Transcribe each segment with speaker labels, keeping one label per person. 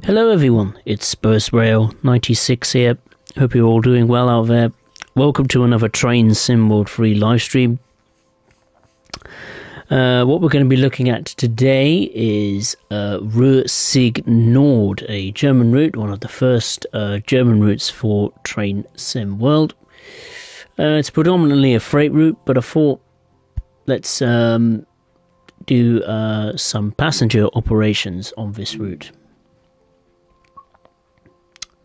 Speaker 1: Hello everyone, it's Rail 96 here. Hope you're all doing well out there. Welcome to another Train Sim World Free livestream. What we're going to be looking at today is Ruhr Sieg Nord, a German route, one of the first German routes for Train Sim World. It's predominantly a freight route, but I thought let's do some passenger operations on this route.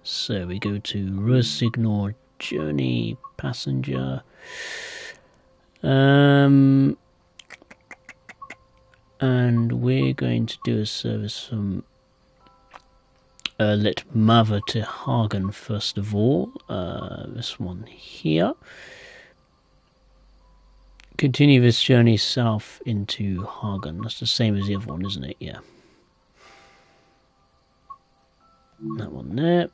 Speaker 1: So we go to Ruhr Sieg Nord, journey, passenger. And we're going to do a service from Litmava to Hagen first of all. This one here. Continue this journey south into Hagen. That's the same as the other one, isn't it? Yeah. That one there.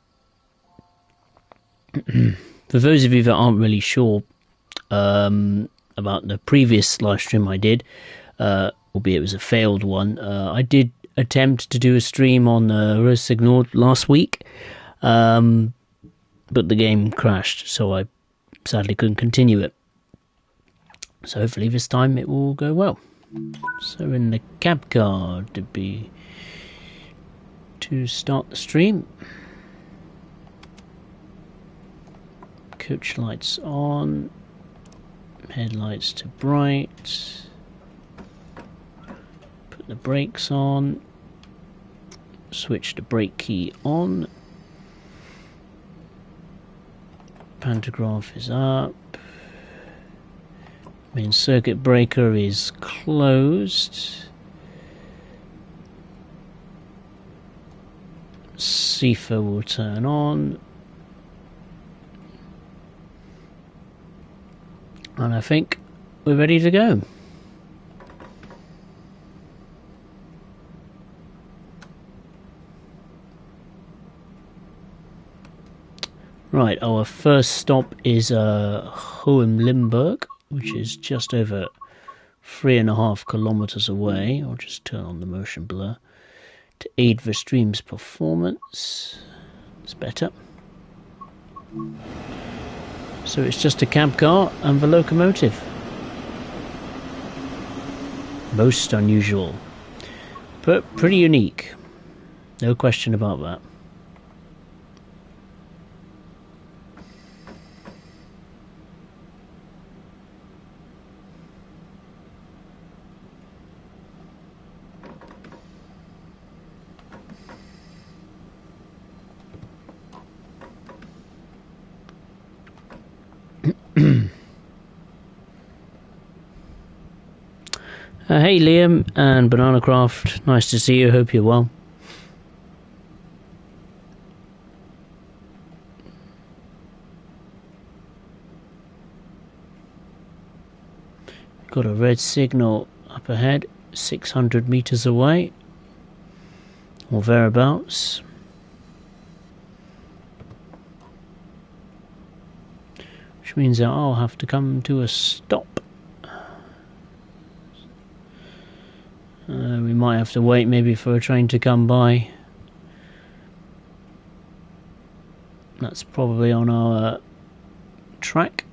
Speaker 1: For those of you that aren't really sure about the previous live stream I did, albeit it was a failed one, I did attempt to do a stream on Ruhr Sieg Nord last week, but the game crashed, so I sadly couldn't continue it. So hopefully this time it will go well. So in the cab car to start the stream. Coach lights on, headlights to bright, put the brakes on, switch the brake key on, pantograph is up, main circuit breaker is closed, CIFA will turn on. And I think we're ready to go. Right, our first stop is Hohenlimburg, which is just over 3.5 kilometers away. I'll just turn on the motion blur to aid the stream's performance. It's better. So it's just a cab car and the locomotive. Most unusual, but pretty unique. No question about that. Hey Liam and BananaCraft, nice to see you, hope you're well. Got a red signal up ahead, 600 meters away, or thereabouts. Which means that I'll have to come to a stop. We might have to wait maybe for a train to come by. That's probably on our track.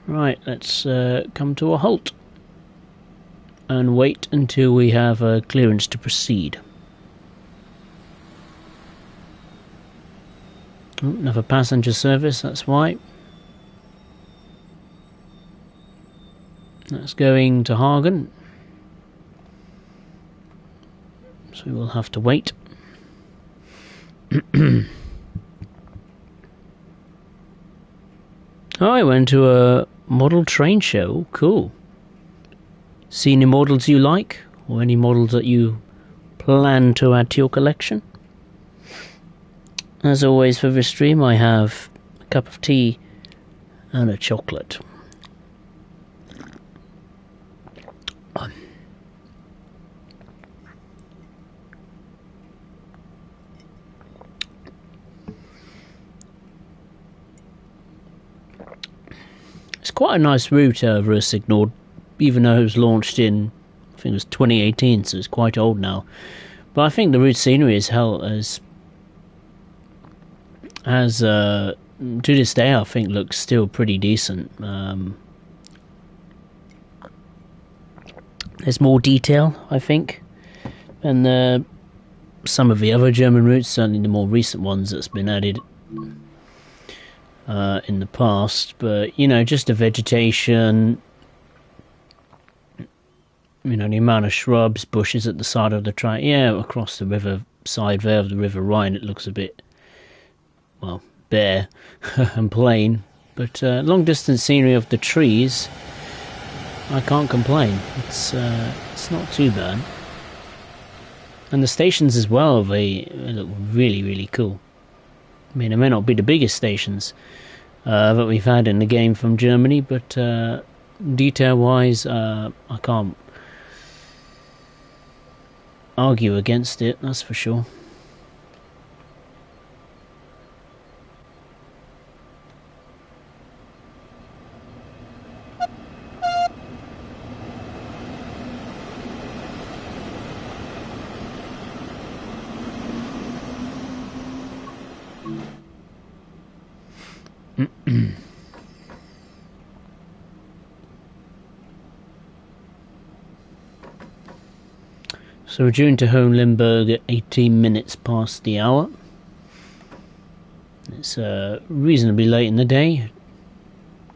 Speaker 1: Right, let's come to a halt and wait until we have clearance to proceed. Oh, another passenger service, that's why. That's going to Hagen. So we will have to wait. Oh, I went to a model train show. Cool. See any models you like, or any models that you plan to add to your collection? As always for this stream, I have a cup of tea and a chocolate. quite a nice route, Ruhr Sieg Nord, even though it was launched in, I think it was 2018, so it's quite old now. But I think the route scenery is to this day, I think looks still pretty decent. There's more detail, I think, and some of the other German routes, certainly the more recent ones that's been added in the past. But you know, just the vegetation, you know, the amount of shrubs, bushes at the side of the track. Yeah, across the river side there of the River Rhine, it looks a bit, well, bare and plain. But long distance scenery of the trees, I can't complain. It's not too bad. And the stations as well, they look really, really cool. I mean, they may not be the biggest stations that we've had in the game from Germany, but detail-wise, I can't argue against it, that's for sure. So we're due into Hohenlimburg at 18 minutes past the hour. It's reasonably late in the day,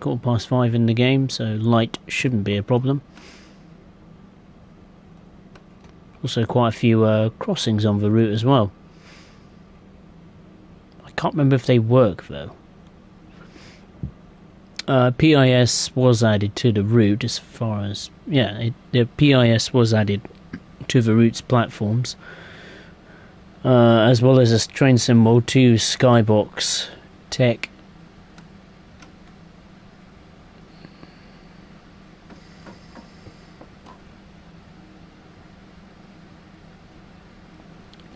Speaker 1: 5:15 in the game, so light shouldn't be a problem. Also quite a few crossings on the route as well. I can't remember if they work though. PIS was added to the route as far as, yeah, the PIS was added to the route's platforms, as well as a train symbol to Skybox Tech.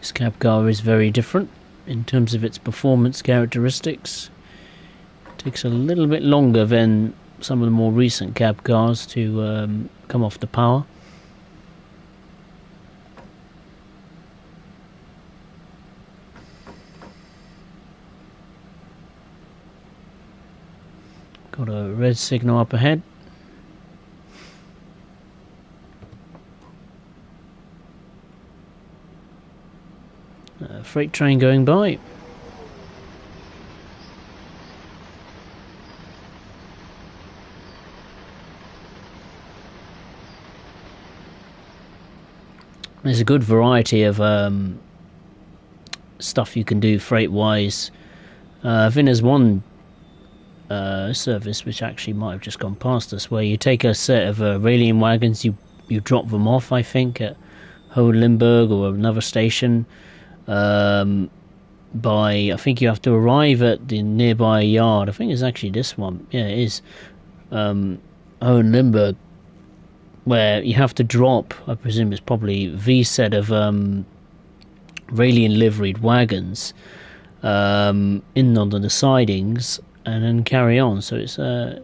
Speaker 1: This cab car is very different in terms of its performance characteristics. It takes a little bit longer than some of the more recent cab cars to come off the power. Got a red signal up ahead. Freight train going by. There's a good variety of stuff you can do freight-wise. I think there's one service which actually might have just gone past us, where you take a set of Railian wagons, you drop them off, I think, at Hohenlimburg or another station. I think you have to arrive at the nearby yard. I think it's actually this one. Yeah, it is. Hohenlimburg, where you have to drop, I presume it's probably the set of Railian liveried wagons in under the sidings, and then carry on. So it's a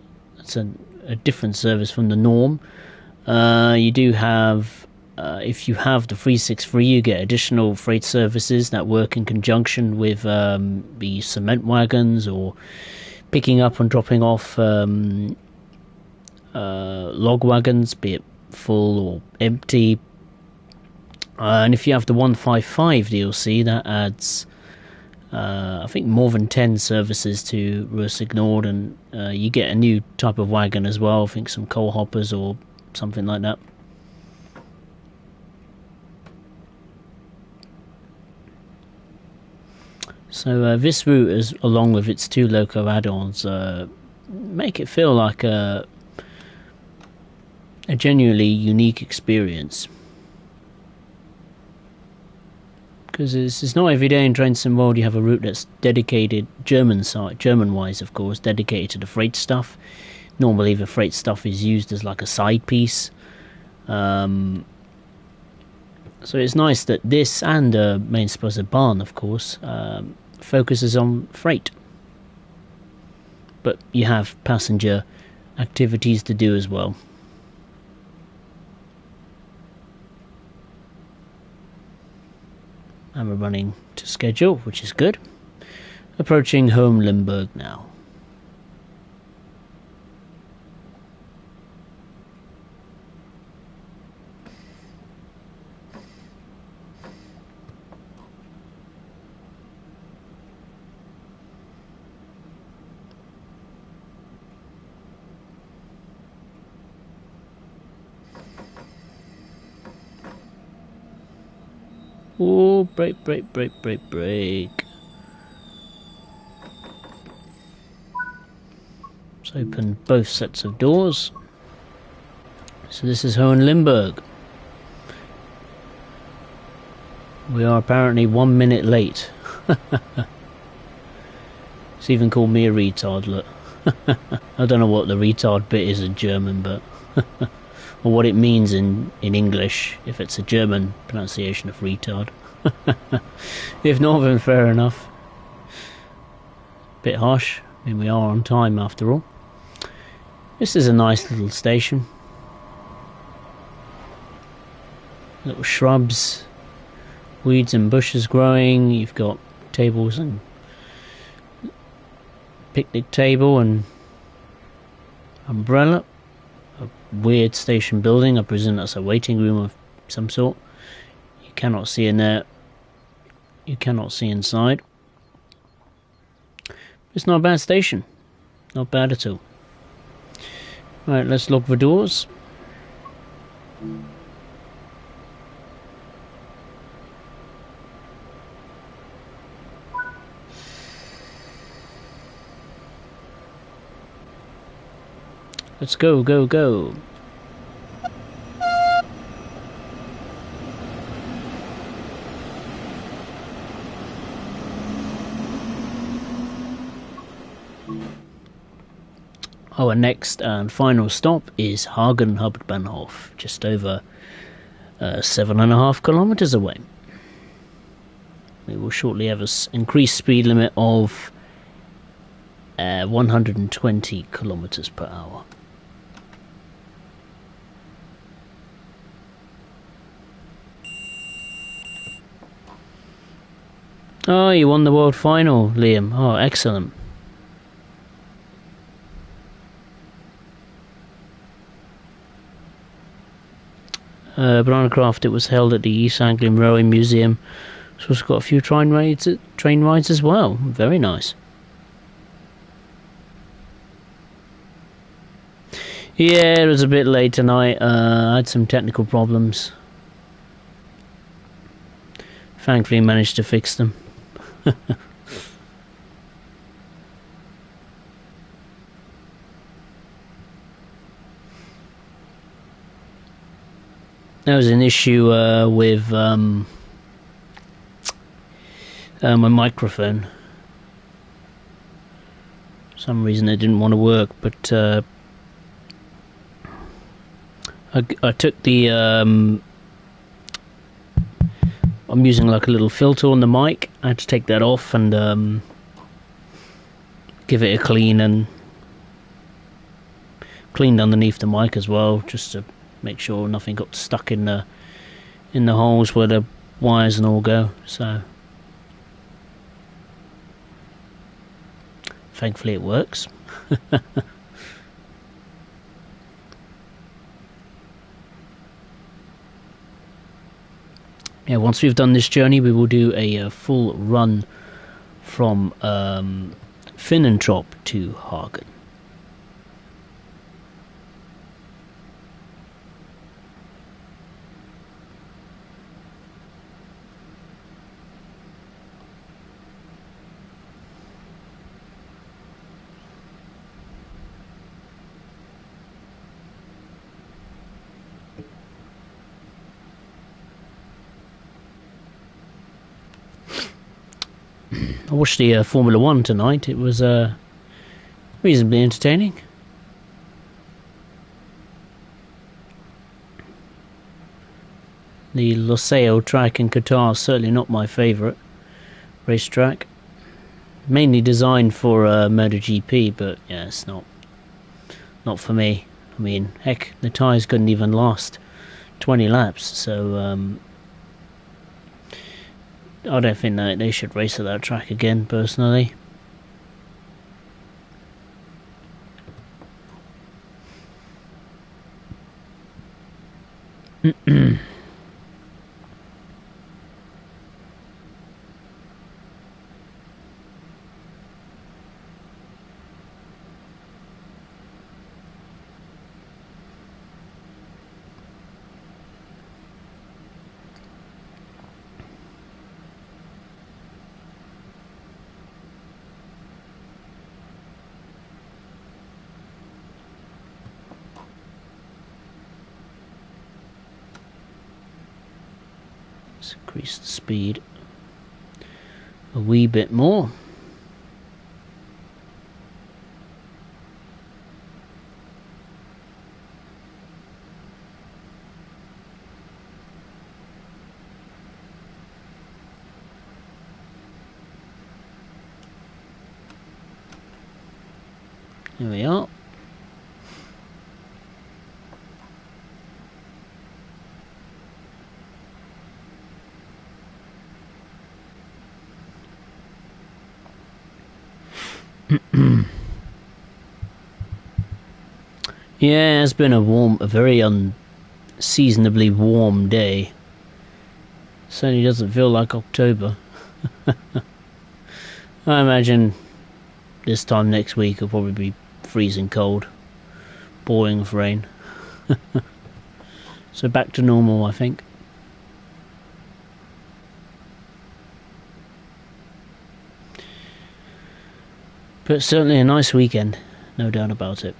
Speaker 1: different service from the norm. You do have, if you have the 363, you get additional freight services that work in conjunction with the cement wagons, or picking up and dropping off log wagons, be it full or empty. And if you have the 155 DLC, that adds I think more than 10 services to Ruhr Sieg Nord, and you get a new type of wagon as well. I think some coal hoppers or something like that. So this route, along with its two loco add-ons, make it feel like a genuinely unique experience. Because it's not every day in Train Sim World you have a route that's dedicated, German-wise of course, dedicated to the freight stuff. Normally the freight stuff is used as like a side piece. So it's nice that this, and main sponsor Bahn of course, focuses on freight. But you have passenger activities to do as well. And we're running to schedule, which is good. Approaching home Limburg now. Oh, brake, brake, brake, brake, brake. Let's open both sets of doors. So this is Hohen Limburg. We are apparently 1 minute late. It's even called me a retard, look. I don't know what the retard bit is in German, but... or what it means in English, if it's a German pronunciation of retard. If not, then fair enough. Bit harsh. I mean, we are on time after all. This is a nice little station. Little shrubs, weeds and bushes growing. You've got tables and picnic table and umbrella. A weird station building. I presume that's a waiting room of some sort. You cannot see in there. You cannot see inside. It's not a bad station. Not bad at all. Right, let's lock the doors. Let's go, go, go. Our next and final stop is Hagen Hauptbahnhof, just over 7.5 kilometers away. We will shortly have an increased speed limit of 120 kilometers per hour. Oh, you won the world final, Liam. Oh, excellent. Bananacraft, it was held at the East Anglian Railway Museum. So it's got a few train rides as well. Very nice. Yeah, it was a bit late tonight. I had some technical problems. Thankfully managed to fix them. There was an issue with my microphone. For some reason it didn't want to work, but I took the I'm using like a little filter on the mic. I had to take that off and give it a clean, and cleaned underneath the mic as well, just to make sure nothing got stuck in the holes where the wires and all go. So thankfully it works. Yeah, once we've done this journey, we will do a full run from Finnentrop to Hagen. I watched the Formula 1 tonight. It was reasonably entertaining. The Losail track in Qatar is certainly not my favourite racetrack. Mainly designed for MotoGP, but yeah, it's not not for me. I mean, heck, the tyres couldn't even last 20 laps, so I don't think that they should race at that track again, personally. Let's increase the speed a wee bit more. There we are. Yeah, it's been a very unseasonably warm day. Certainly doesn't feel like October. I imagine this time next week it'll probably be freezing cold, pouring with rain. So back to normal, I think. But certainly a nice weekend, no doubt about it.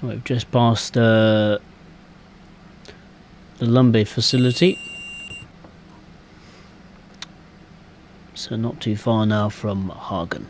Speaker 1: We've just passed the Lumbe facility, so not too far now from Hagen.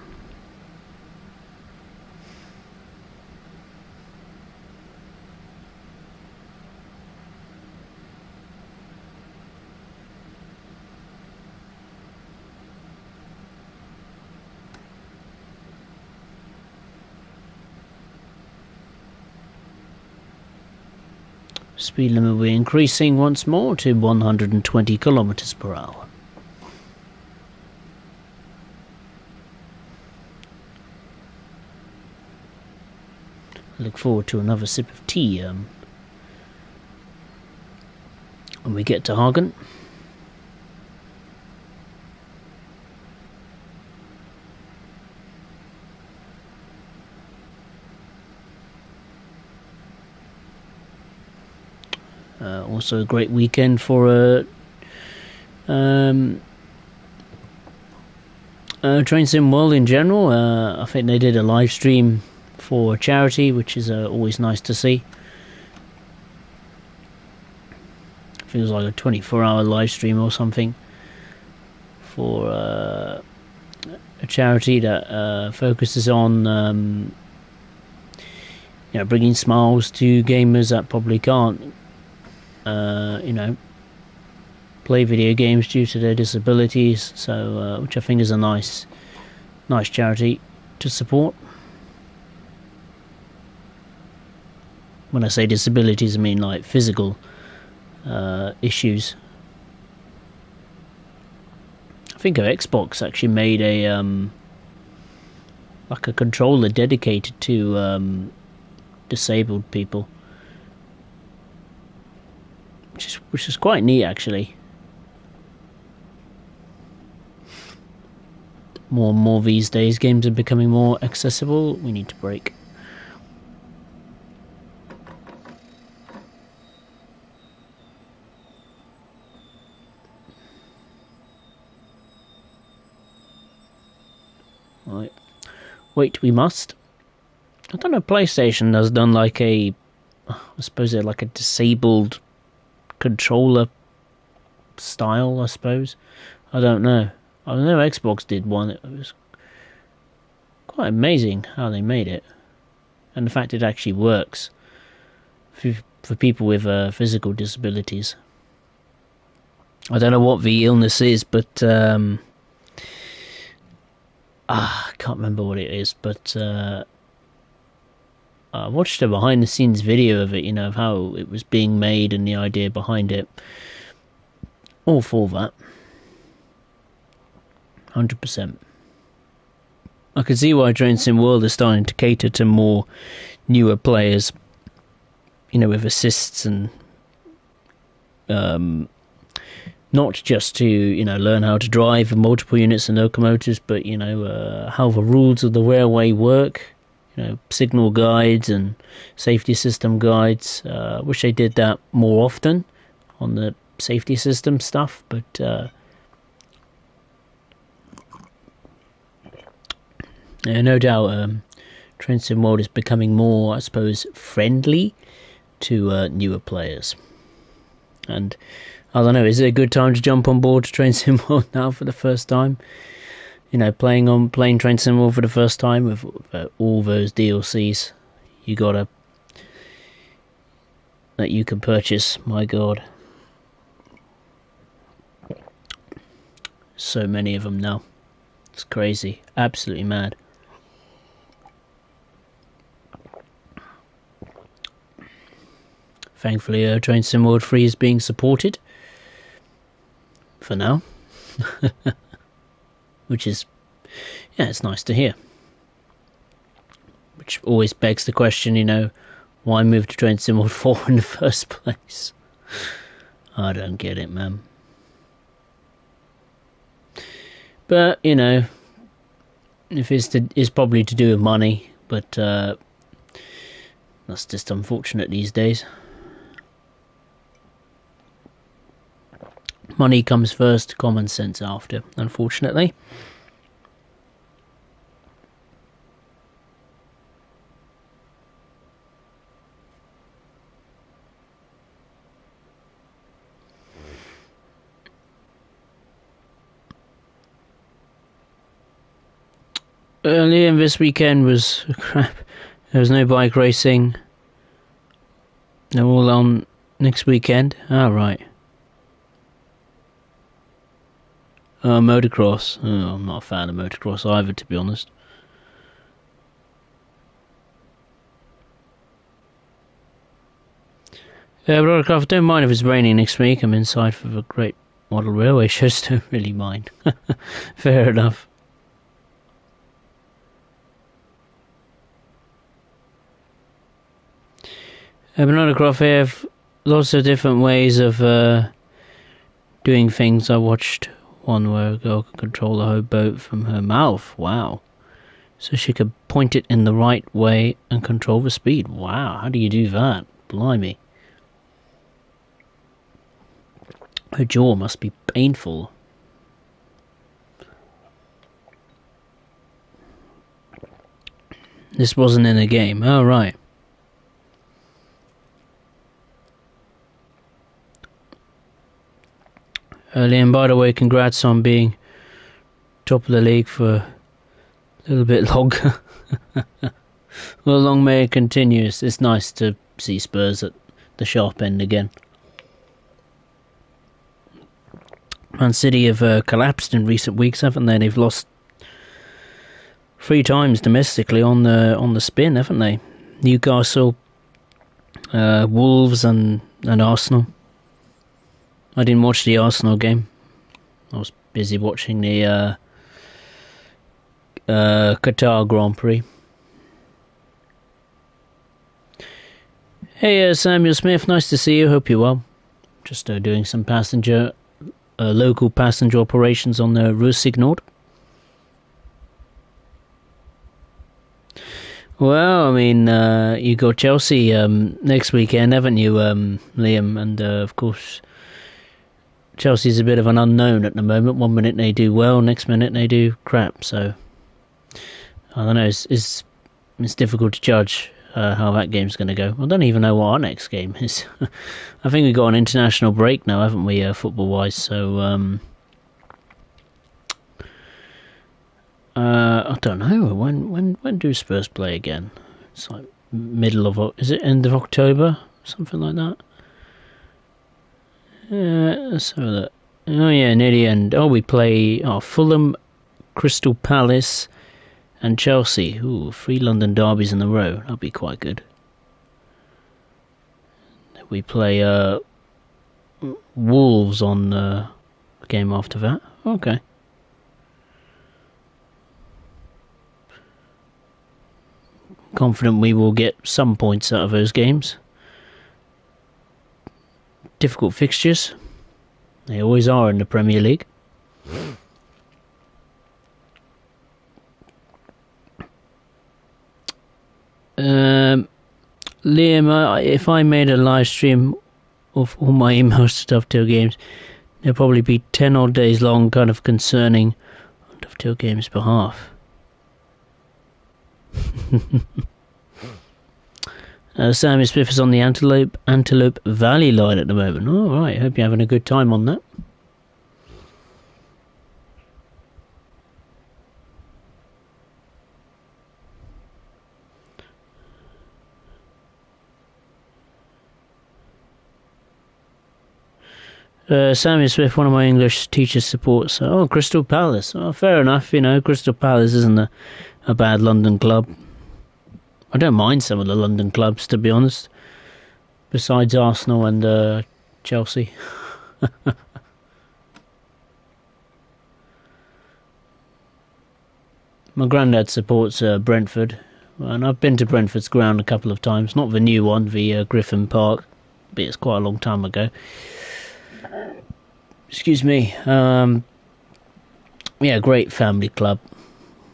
Speaker 1: Speed limit will be increasing once more to 120 kilometers per hour. I look forward to another sip of tea when we get to Hagen. Also a great weekend for Train Sim World in general. I think they did a live stream for charity, which is always nice to see. Feels like a 24-hour live stream or something for a charity that focuses on bringing smiles to gamers that probably can't play video games due to their disabilities, so which I think is a nice charity to support. When I say disabilities, I mean like physical issues. I think Xbox actually made a like a controller dedicated to disabled people, which is quite neat actually. More and more these days, games are becoming more accessible. We need to brake. Right. Wait, we must. I don't know, PlayStation has done like I suppose they're like a disabled controller style, I suppose. I don't know. I know Xbox did one. It was quite amazing how they made it. and the fact it actually works for people with physical disabilities. I don't know what the illness is, but I can't remember what it is, but I watched a behind the scenes video of it, you know, of how it was being made and the idea behind it. All for that. 100%. I can see why Train Sim World is starting to cater to more newer players, you know, with assists and not just to, you know, learn how to drive multiple units and locomotives, but, you know, how the rules of the railway work, you know, signal guides and safety system guides. Wish they did that more often on the safety system stuff, but yeah, no doubt Train Sim World is becoming more, I suppose, friendly to newer players. And I don't know, is it a good time to jump on board to Train Sim World now for the first time? You know, playing Train Sim World for the first time with all those DLCs that you can purchase. My God, so many of them now. It's crazy, absolutely mad. Thankfully, Train Sim World 3 is being supported for now. Which is, yeah, it's nice to hear. Which always begs the question, you know, why move to Train Sim World 4 in the first place? I don't get it, man. But, you know, if it's probably to do with money, but that's just unfortunate these days. Money comes first, common sense after, unfortunately. Earlier this weekend was crap. There was no bike racing. They're all on next weekend. Right. Motocross. Oh, I'm not a fan of motocross either, to be honest. Yeah, but I don't mind if it's raining next week. I'm inside for the Great Model Railway shows. Don't really mind. Fair enough. Banana Craft have lots of different ways of doing things. I watched one where a girl could control the whole boat from her mouth. Wow. So she could point it in the right way and control the speed. Wow, how do you do that? Blimey. Her jaw must be painful. This wasn't in a game. Oh, right. Liam, by the way, congrats on being top of the league for a little bit longer. Well, long may it continue. It's nice to see Spurs at the sharp end again. Man City have collapsed in recent weeks, haven't they? They've lost 3 times domestically on the spin, haven't they? Newcastle, Wolves, and Arsenal. I didn't watch the Arsenal game. I was busy watching the Qatar Grand Prix. Hey, Samuel Smith, nice to see you. Hope you're well. Just doing some local passenger operations on the Ruhr Sieg. Well, I mean, you got Chelsea next weekend, haven't you, Liam? And of course, Chelsea's a bit of an unknown at the moment. 1 minute they do well, next minute they do crap. So I don't know. It's difficult to judge how that game's going to go. I don't even know what our next game is. I think we've got an international break now, haven't we, football-wise? So I don't know. When do Spurs play again? It's like middle of, is it end of October? Something like that. Let's have a look. Oh yeah, near the end. Oh, we play Fulham, Crystal Palace, and Chelsea. Ooh, 3 London derbies in a row. That'll be quite good. We play Wolves on the game after that. Okay. Confident we will get some points out of those games. Difficult fixtures. They always are in the Premier League. Liam, if I made a live stream of all my emails to Dovetail Games, there'll probably be 10 odd days long, kind of concerning on Dovetail Games' behalf. Sammy Smith is on the Antelope Valley line at the moment. All right, hope you're having a good time on that. Sammy Smith, one of my English teachers, supports. Crystal Palace. Oh, fair enough. You know, Crystal Palace isn't a bad London club. I don't mind some of the London clubs, to be honest. Besides Arsenal and Chelsea. My granddad supports Brentford, and I've been to Brentford's ground a couple of times. Not the new one, the Griffin Park, but it's quite a long time ago. Excuse me. Yeah, great family club.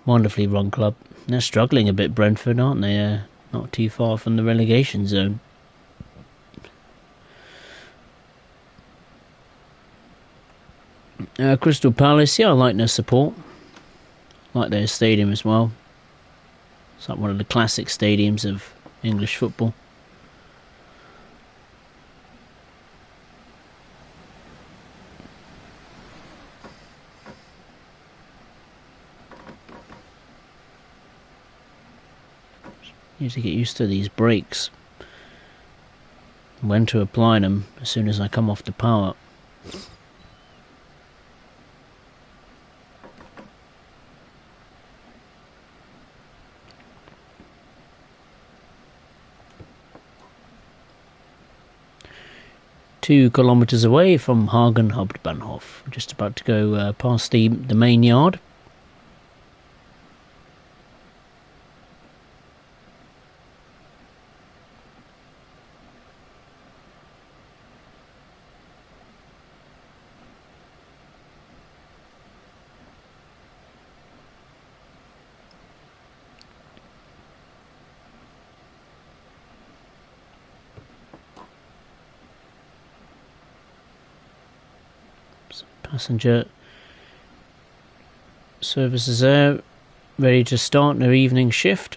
Speaker 1: Wonderfully run club. They're struggling a bit, Brentford, aren't they? Not too far from the relegation zone. Crystal Palace, yeah, I like their support. I like their stadium as well. It's like one of the classic stadiums of English football. Need to get used to these brakes. When to apply them as soon as I come off the power. Two kilometres away from Hagen Hauptbahnhof. Just about to go past the main yard. Passenger services there, ready to start their evening shift.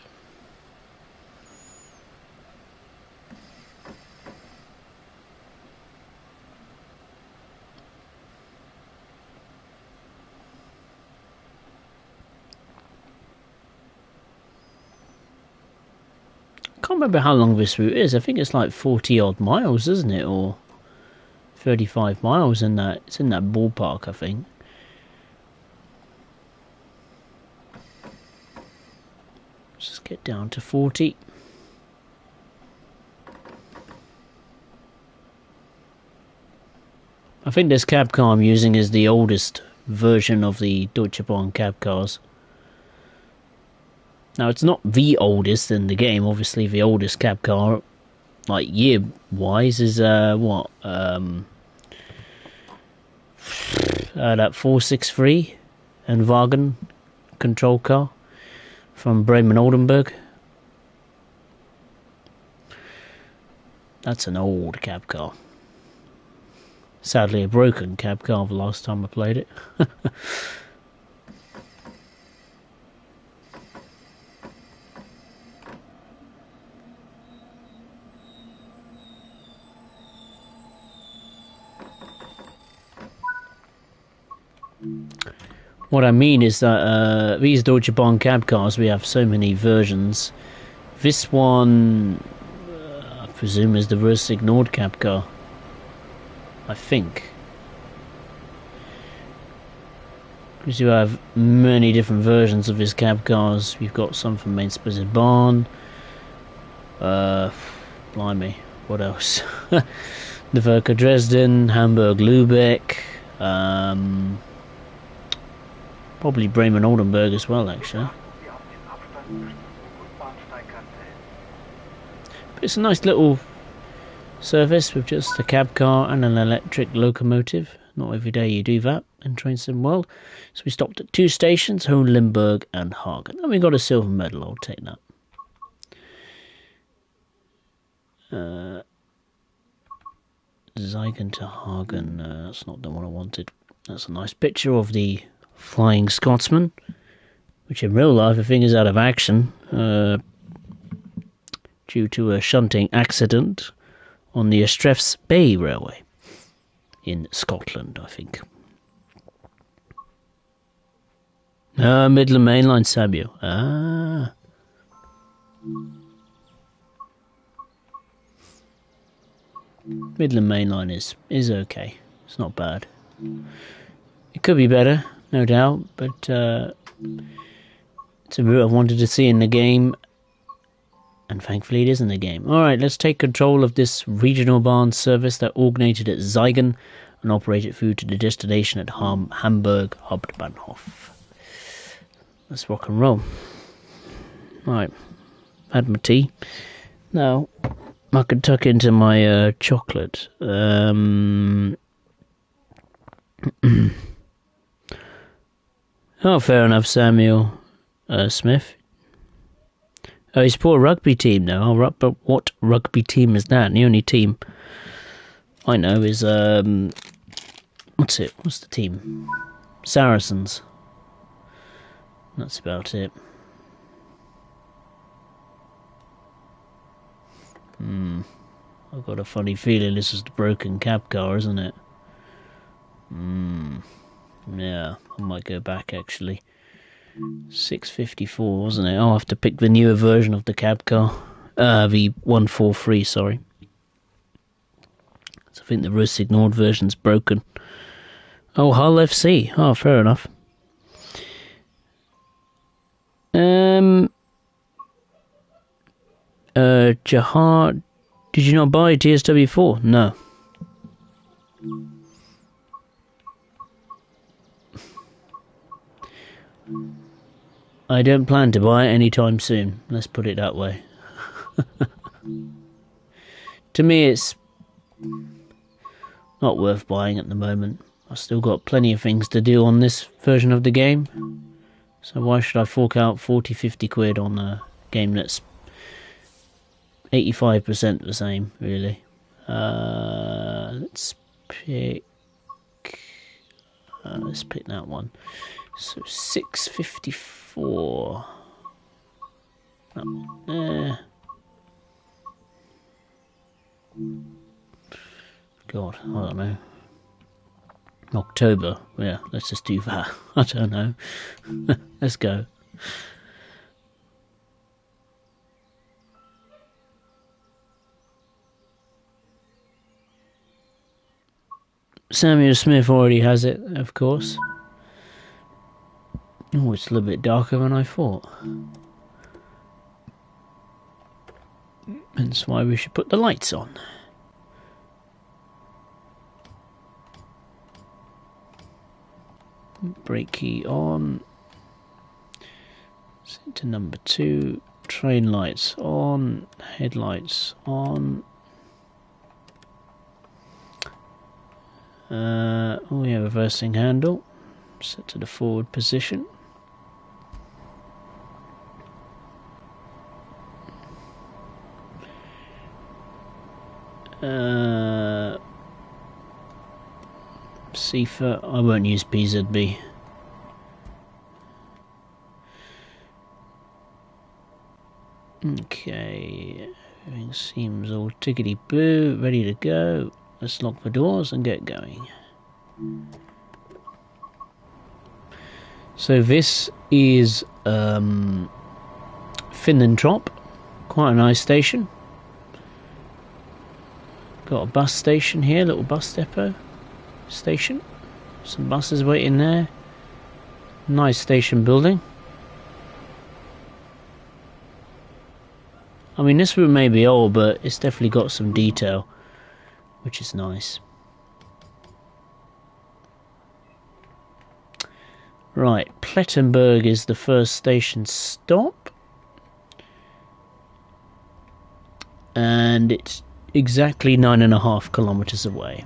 Speaker 1: Can't remember how long this route is. I think it's like 40 odd miles, isn't it? Or 35 miles in that. It's in that ballpark, I think. Let's just get down to 40. I think this cab car I'm using is the oldest version of the Deutsche Bahn cab cars. Now, it's not the oldest in the game. Obviously, the oldest cab car, like year-wise, is what? That 463 and Wagen control car from Bremen-Oldenburg. That's an old cab car. Sadly, a broken cab car the last time I played it. What I mean is that these Deutsche Bahn cab cars, we have so many versions. This one, I presume, is the Ruhr Sieg Nord cab car. I think. Because you have many different versions of his cab cars. You've got some from Main Splitted Barn. Blimey, what else? The Werke Dresden, Hamburg Lübeck, probably Bremen Oldenburg as well, actually. But it's a nice little service with just a cab car and an electric locomotive. Not every day you do that in Train Sim World. So we stopped at 2 stations, Hohenlimburg and Hagen. And we got a silver medal, I'll take that. Zeigen to Hagen, that's not the one I wanted. That's a nice picture of the Flying Scotsman, which in real life I think is out of action due to a shunting accident on the Estrefs Bay Railway in Scotland, I think. Midland Main Line, Samuel. Midland Main Line is okay. It's not bad. It could be better, no doubt, but it's a route I've wanted to see in the game, and thankfully it is in the game. Alright, let's take control of this regional Bahn service that originated at Zeigen and operate it through to the destination at Hamburg Hauptbahnhof. Let's rock and roll. Right, had my tea. Now I can tuck into my chocolate. Oh, fair enough, Samuel Smith. Oh, he's for a rugby team now. Oh, but what rugby team is that? And the only team I know is what's it? What's the team? Saracens. That's about it. I've got a funny feeling this is the broken cab car, isn't it? Yeah, I might go back actually. 654, wasn't it? I'll have to pick the newer version of the cab car. The 143, sorry. So I think the Ruhr Sieg Nord version's broken. Oh, Hull FC. Oh, fair enough. Jihad, did you not buy TSW4? No. I don't plan to buy it anytime soon. Let's put it that way. To me, it's not worth buying at the moment. I've still got plenty of things to do on this version of the game. So why should I fork out 40-50 quid on a game that's 85% the same, really? Let's pick that one. So 654. God, I don't know. October. Yeah, let's just do that. I don't know. Let's go. Samuel Smith already has it, of course. Oh, it's a little bit darker than I thought. That's why we should put the lights on. Brake key on. Set to number 2. Train lights on. Headlights on. We have a reversing handle. Set to the forward position. CFA, I won't use PZB. Okay, everything seems all tickety-boo, ready to go. Let's lock the doors and get going. So this is Finnentrop, Quite a nice station. Got a bus station here, little bus depot station. Some buses waiting there. Nice station building. I mean, this room may be old, but it's definitely got some detail, which is nice. Right, Plettenberg is the first station stop. And it's exactly 9.5 kilometers away.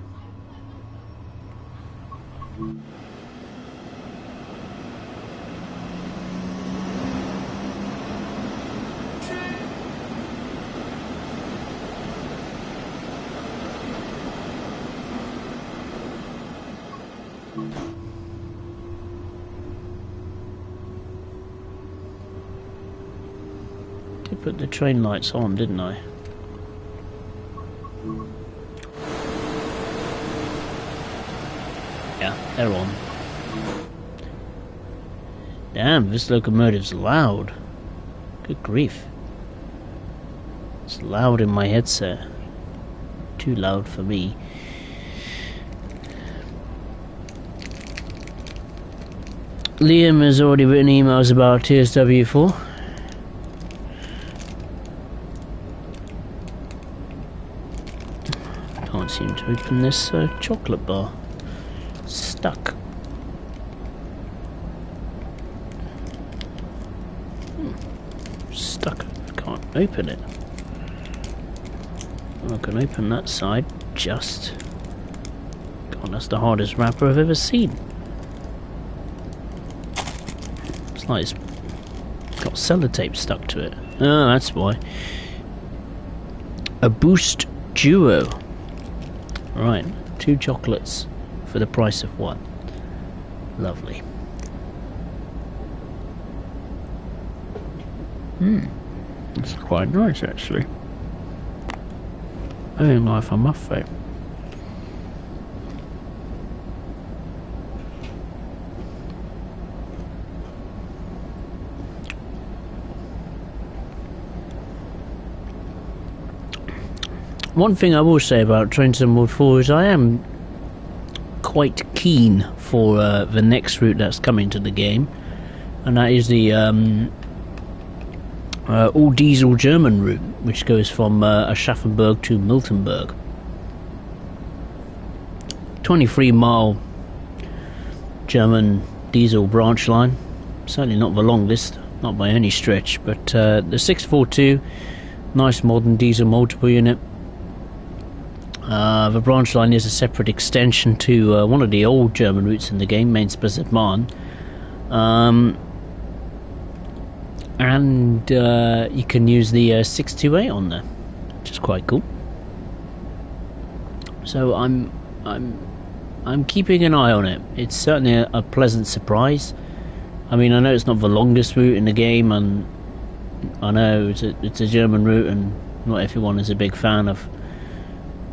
Speaker 1: Did put the train lights on, didn't I? Yeah, they're on. Damn, this locomotive's loud. Good grief. It's loud in my headset. Too loud for me. Liam has already written emails about TSW4. Can't seem to open this chocolate bar. Stuck. Stuck. Can't open it. I can open that side just. God, that's the hardest wrapper I've ever seen. It's like it's got sellotape stuck to it. Oh, that's why. A Boost Duo. Right, 2 chocolates for the price of 1. Lovely. That's quite nice actually. I don't know if I'm off it. One thing I will say about Train Sim World 4 is I am quite keen for the next route that's coming to the game, and that is the all-diesel German route, which goes from Aschaffenburg to Miltenberg. 23-mile German diesel branch line. Certainly not the longest, not by any stretch, but the 642, nice modern diesel multiple unit. The branch line is a separate extension to one of the old German routes in the game, Mainz-Bahn. And you can use the 628 on there, which is quite cool. So I'm keeping an eye on it. It's certainly a pleasant surprise. I mean, I know it's not the longest route in the game, and I know it's a German route, and not everyone is a big fan of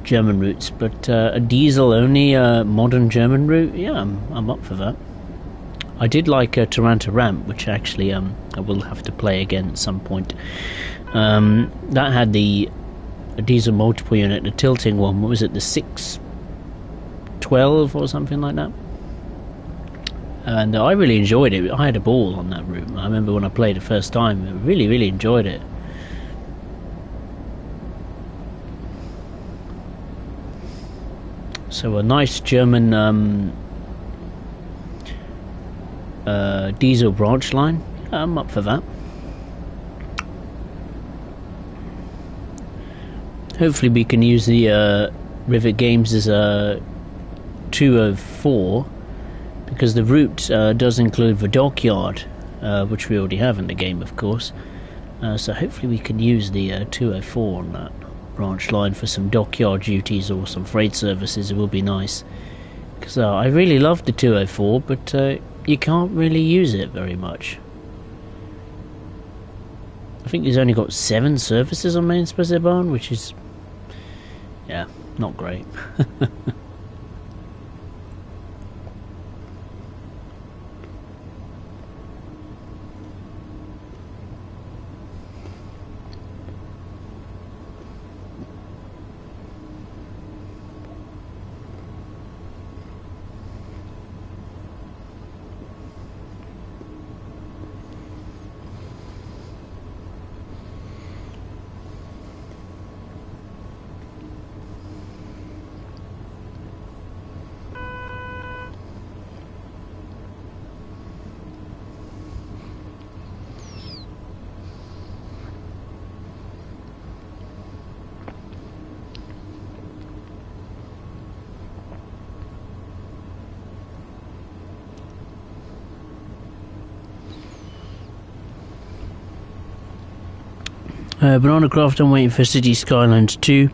Speaker 1: German routes, but a diesel-only modern German route, yeah, I'm up for that. I did like Taranto Ramp, which actually I will have to play again at some point. That had a diesel multiple unit, the tilting one. What was it, the 612 or something like that? And I really enjoyed it. I had a ball on that route. I remember when I played it first time, I really enjoyed it. So a nice German diesel branch line. I'm up for that. Hopefully we can use the Rivet Games as a 204, because the route does include the dockyard, which we already have in the game, of course. So hopefully we can use the 204 on that branch line for some dockyard duties or some freight services. It will be nice, because I really love the 204, but you can't really use it very much. I think he's only got 7 services on Mainz-Bahn, which is, yeah, not great. Banana Craft, I'm waiting for City Skylines 2.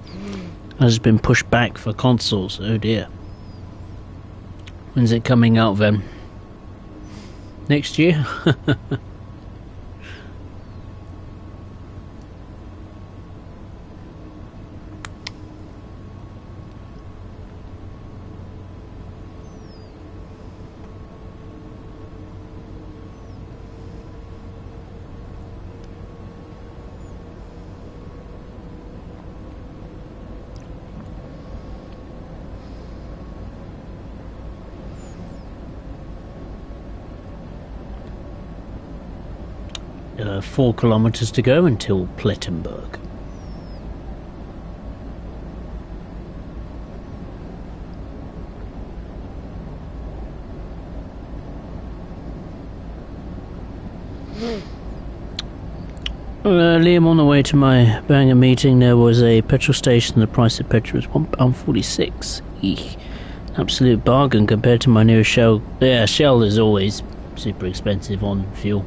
Speaker 1: Has been pushed back for consoles. Oh dear. When's it coming out then? Next year? 4 kilometers to go until Plettenberg. Liam, on the way to my banger meeting, there was a petrol station. The price of petrol was £1.46. Eek. Absolute bargain compared to my nearest Shell. Yeah, Shell is always super expensive on fuel.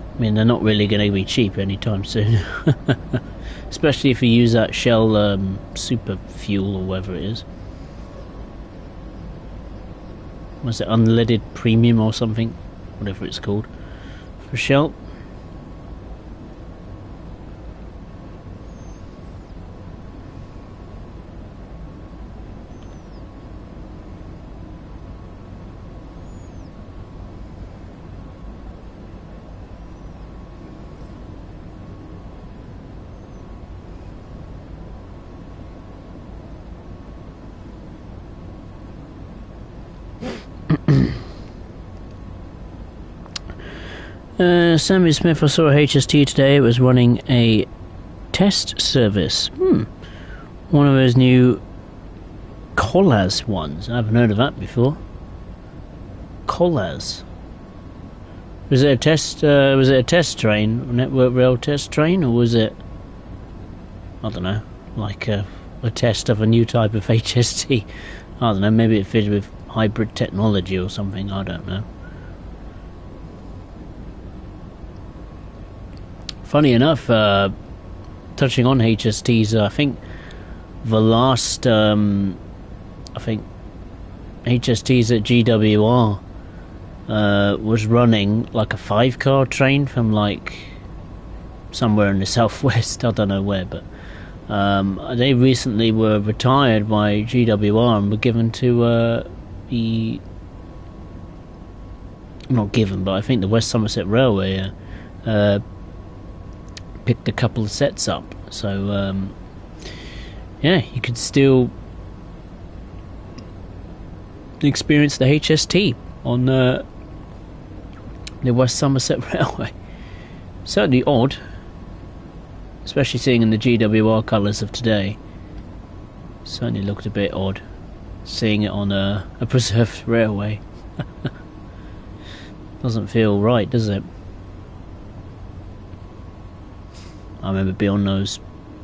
Speaker 1: I mean, they're not really going to be cheap anytime soon. Especially if you use that Shell super fuel or whatever it is. Was it unleaded premium or something? Whatever it's called. For Shell. Sammy Smith, I saw a HST today. It was running a test service. One of those new Collas ones. I haven't heard of that before. Collas. Was it a test? Was it a test train, a network rail test train, or was it? I don't know, like a test of a new type of HST. I don't know. Maybe it fitted with hybrid technology or something. I don't know. Funny enough, touching on HSTs, I think the last, HSTs at GWR was running like a 5-car train from like somewhere in the southwest. I don't know where, but they recently were retired by GWR and were given to the, not given, but I think the West Somerset Railway picked a couple of sets up, so yeah, you could still experience the HST on the West Somerset Railway. Certainly odd, especially seeing in the GWR colours of today. Certainly looked a bit odd seeing it on a preserved railway. Doesn't feel right, does it? I remember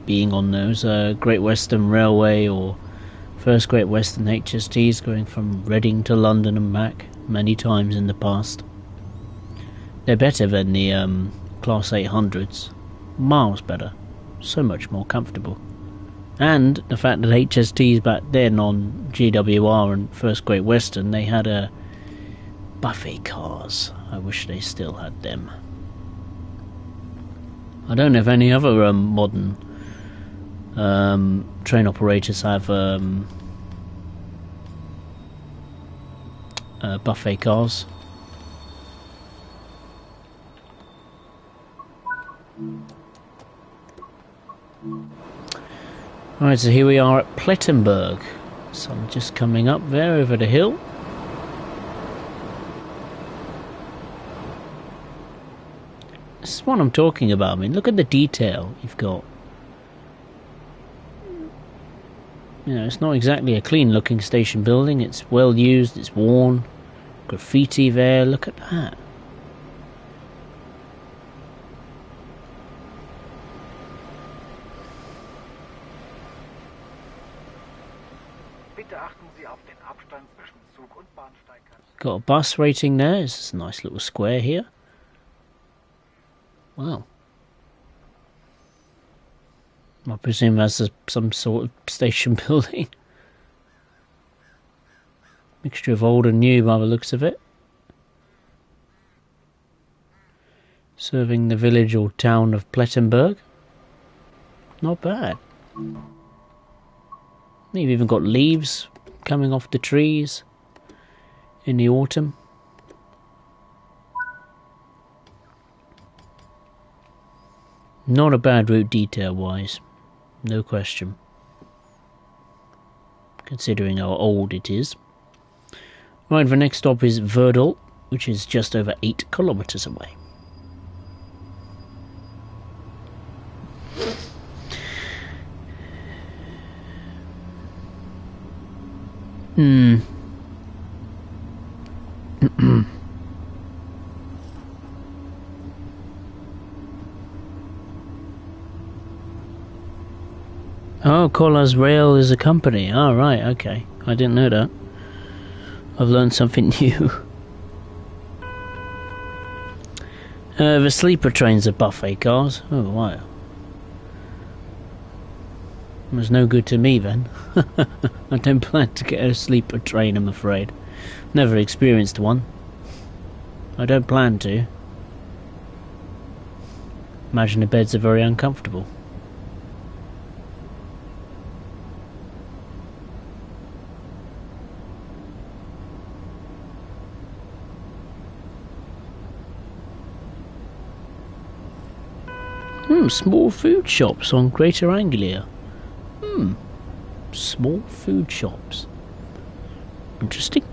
Speaker 1: being on those Great Western Railway or first Great Western HSTs going from Reading to London and back many times in the past. They're better than the Class 800s. Miles better. So much more comfortable. And the fact that HSTs back then on GWR and first Great Western, they had buffet cars. I wish they still had them. I don't know if any other modern train operators have buffet cars. Alright, so here we are at Plettenberg. Sun just coming up there over the hill. This is what I'm talking about. I mean, look at the detail you've got. You know, it's not exactly a clean looking station building. It's well used, it's worn. Graffiti there, look at that. Got a bus rating there. It's a nice little square here. Wow. I presume that's some sort of station building. Mixture of old and new by the looks of it. Serving the village or town of Plettenberg. Not bad. You've even got leaves coming off the trees in the autumn. Not a bad route detail wise, no question. Considering how old it is. Right, the next stop is Verdal, which is just over 8 kilometers away. Oh, Collars Rail is a company. Oh, right, okay. I didn't know that. I've learned something new. The sleeper trains are buffet cars. Oh, wow. It was no good to me then. I don't plan to get a sleeper train, I'm afraid. Never experienced one. I don't plan to. Imagine the beds are very uncomfortable. Small food shops on Greater Anglia. Small food shops. Interesting.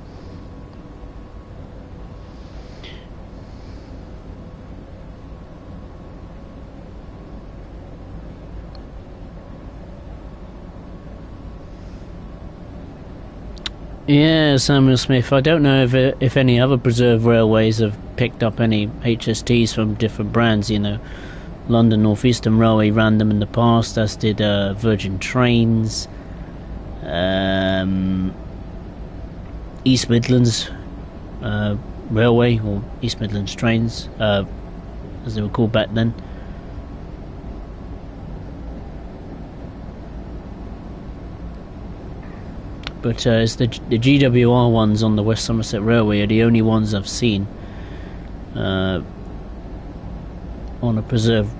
Speaker 1: Yeah, Samuel Smith. I don't know if any other preserved railways have picked up any HSTs from different brands, you know. London North Eastern Railway ran them in the past, as did Virgin Trains, East Midlands Railway, or East Midlands Trains, as they were called back then. But it's the GWR ones on the West Somerset Railway are the only ones I've seen on a preserved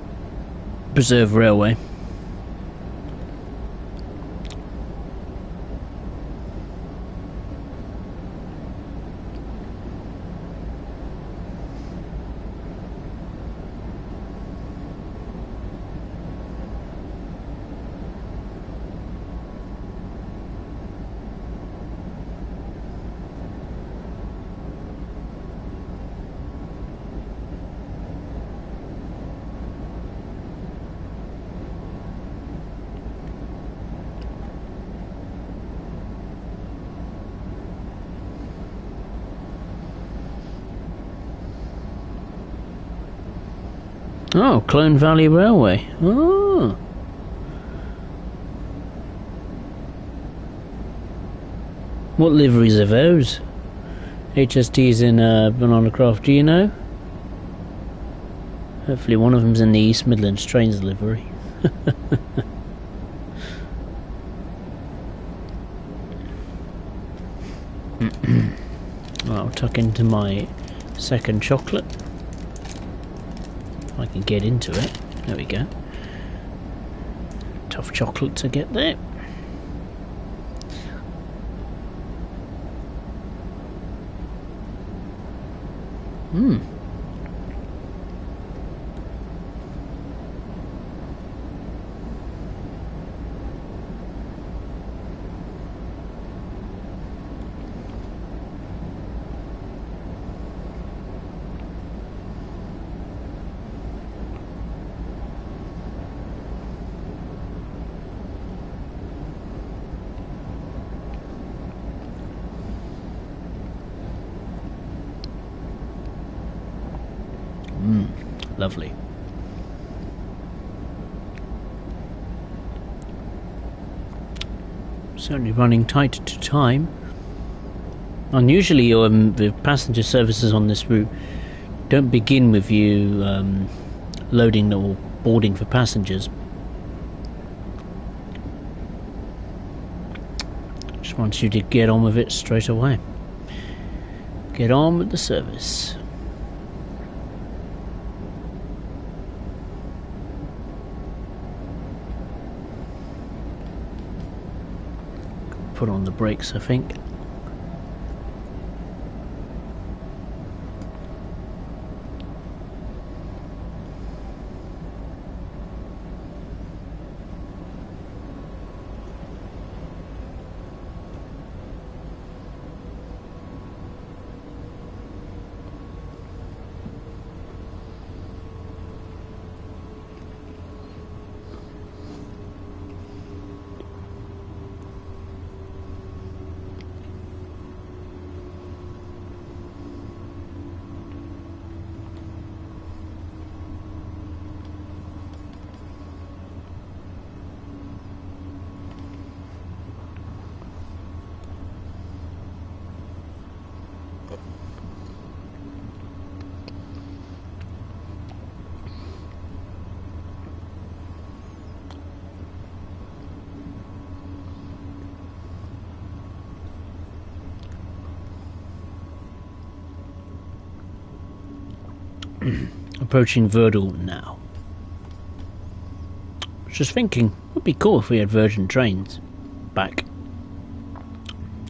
Speaker 1: railway. Oh, Clone Valley Railway. Oh. What liveries are those? HST's in Banana Craft, do you know? Hopefully one of them's in the East Midlands Trains livery. I'll tuck into my second chocolate. I can get into it. There we go. Tough chocolate to get there. Lovely. certainly running tight to time. And usually the passenger services on this route don't begin with you loading or boarding for passengers. Just wants you to get on with it straight away. Get on with the service. Put on the brakes, I think. Approaching Verdal now. Just thinking, it would be cool if we had Virgin trains back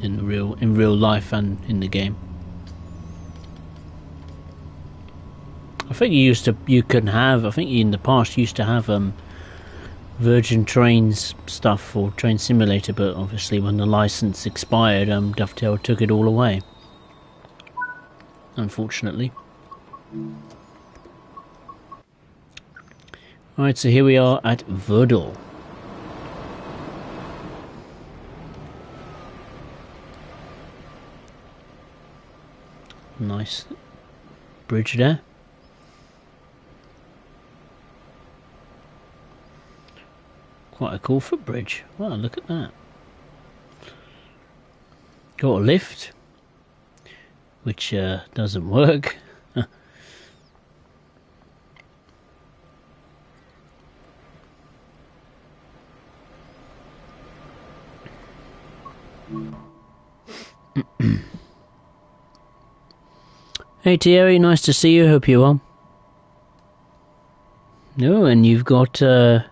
Speaker 1: in real life and in the game. I think you can have. I think you in the past used to have Virgin Trains stuff for Train Simulator, but obviously when the license expired, Dovetail took it all away. Unfortunately. Alright, so here we are at Verdal. Nice bridge there. Quite a cool footbridge. Wow, look at that. Got a lift, which doesn't work. Hey Thierry, nice to see you, hope you're well. No, and you've got one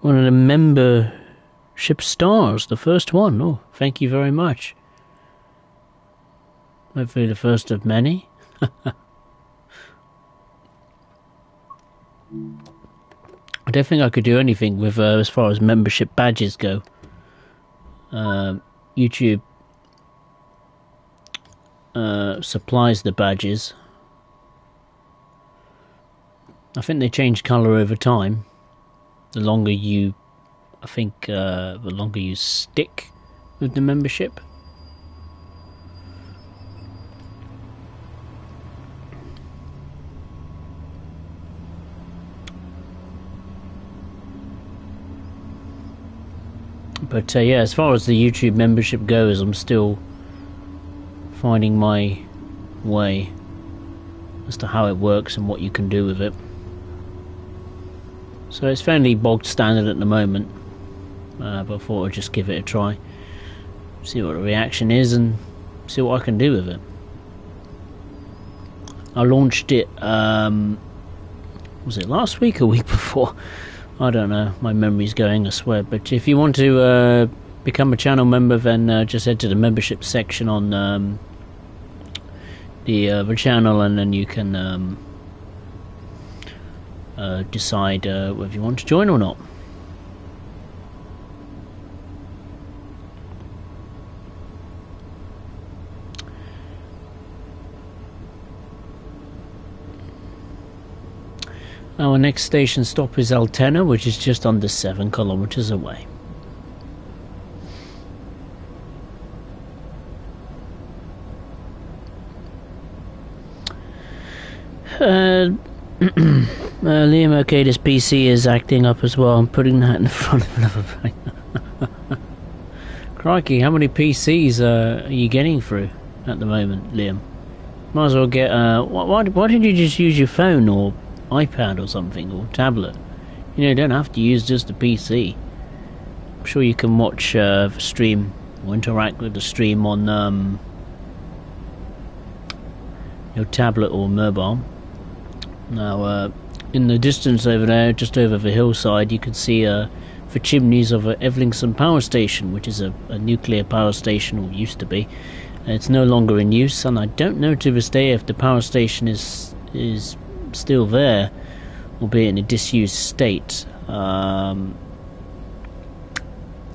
Speaker 1: of the membership stars, the first one. Oh, thank you very much. Hopefully the first of many. I don't think I could do anything with as far as membership badges go. YouTube supplies the badges. I think they change colour over time. The longer you, the longer you stick with the membership. But yeah, as far as the YouTube membership goes, I'm still finding my way as to how it works and what you can do with it. So it's fairly bog standard at the moment, but I thought I'd just give it a try, see what the reaction is and see what I can do with it. I launched it, was it last week or week before? I don't know, my memory's going, I swear. But if you want to become a channel member, then just head to the membership section on the channel, and then you can decide whether you want to join or not. Our next station stop is Altena, which is just under 7 kilometers away. Liam, okay, this PC is acting up as well. I'm putting that in front of another thing. Crikey, how many PCs are you getting through at the moment, Liam? Might as well get, why didn't you just use your phone or iPad or something, or tablet? You know, you don't have to use just a PC. I'm sure you can watch the stream or interact with the stream on your tablet or mobile. Now, in the distance over there, just over the hillside, you can see the chimneys of Evlingson Power Station, which is a nuclear power station, or used to be. It's no longer in use, and I don't know to this day if the power station is still there, albeit in a disused state. I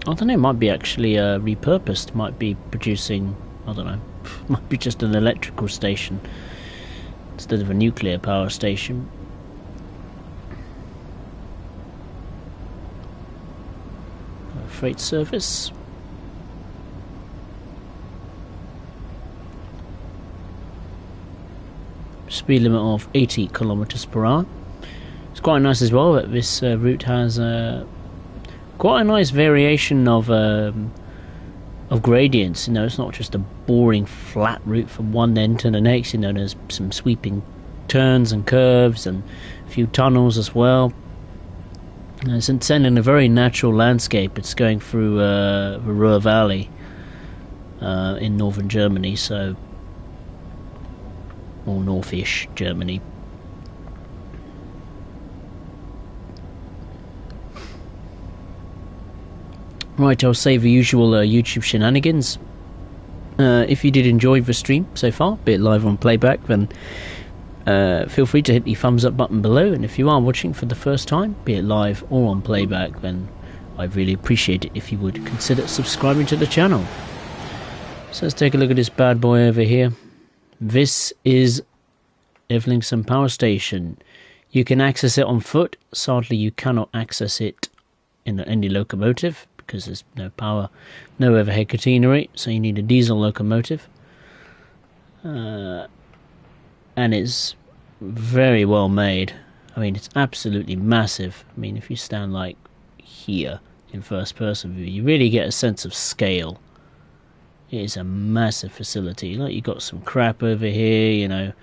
Speaker 1: don't know, it might be actually repurposed, might be producing, I don't know, might be just an electrical station instead of a nuclear power station. Freight service. Speed limit of 80 kilometers per hour. It's quite nice as well that this route has quite a nice variation of gradients. You know, it's not just a boring flat route from one end to the next. You know, there's some sweeping turns and curves and a few tunnels as well. It's in a very natural landscape. It's going through the Ruhr Valley in northern Germany, so, or northish Germany. Right, I'll save the usual YouTube shenanigans. If you did enjoy the stream so far, be it live or on playback, then feel free to hit the thumbs up button below, and if you are watching for the first time, be it live or on playback, then I'd really appreciate it if you would consider subscribing to the channel. So let's take a look at this bad boy over here. This is Evlingson Power Station. You can access it on foot. Sadly, you cannot access it in any locomotive because there's no power, no overhead catenary, so you need a diesel locomotive. And it's very well made. I mean, it's absolutely massive. I mean, if you stand like here in first person view, you really get a sense of scale. It is a massive facility. Like, you got some crap over here, you know,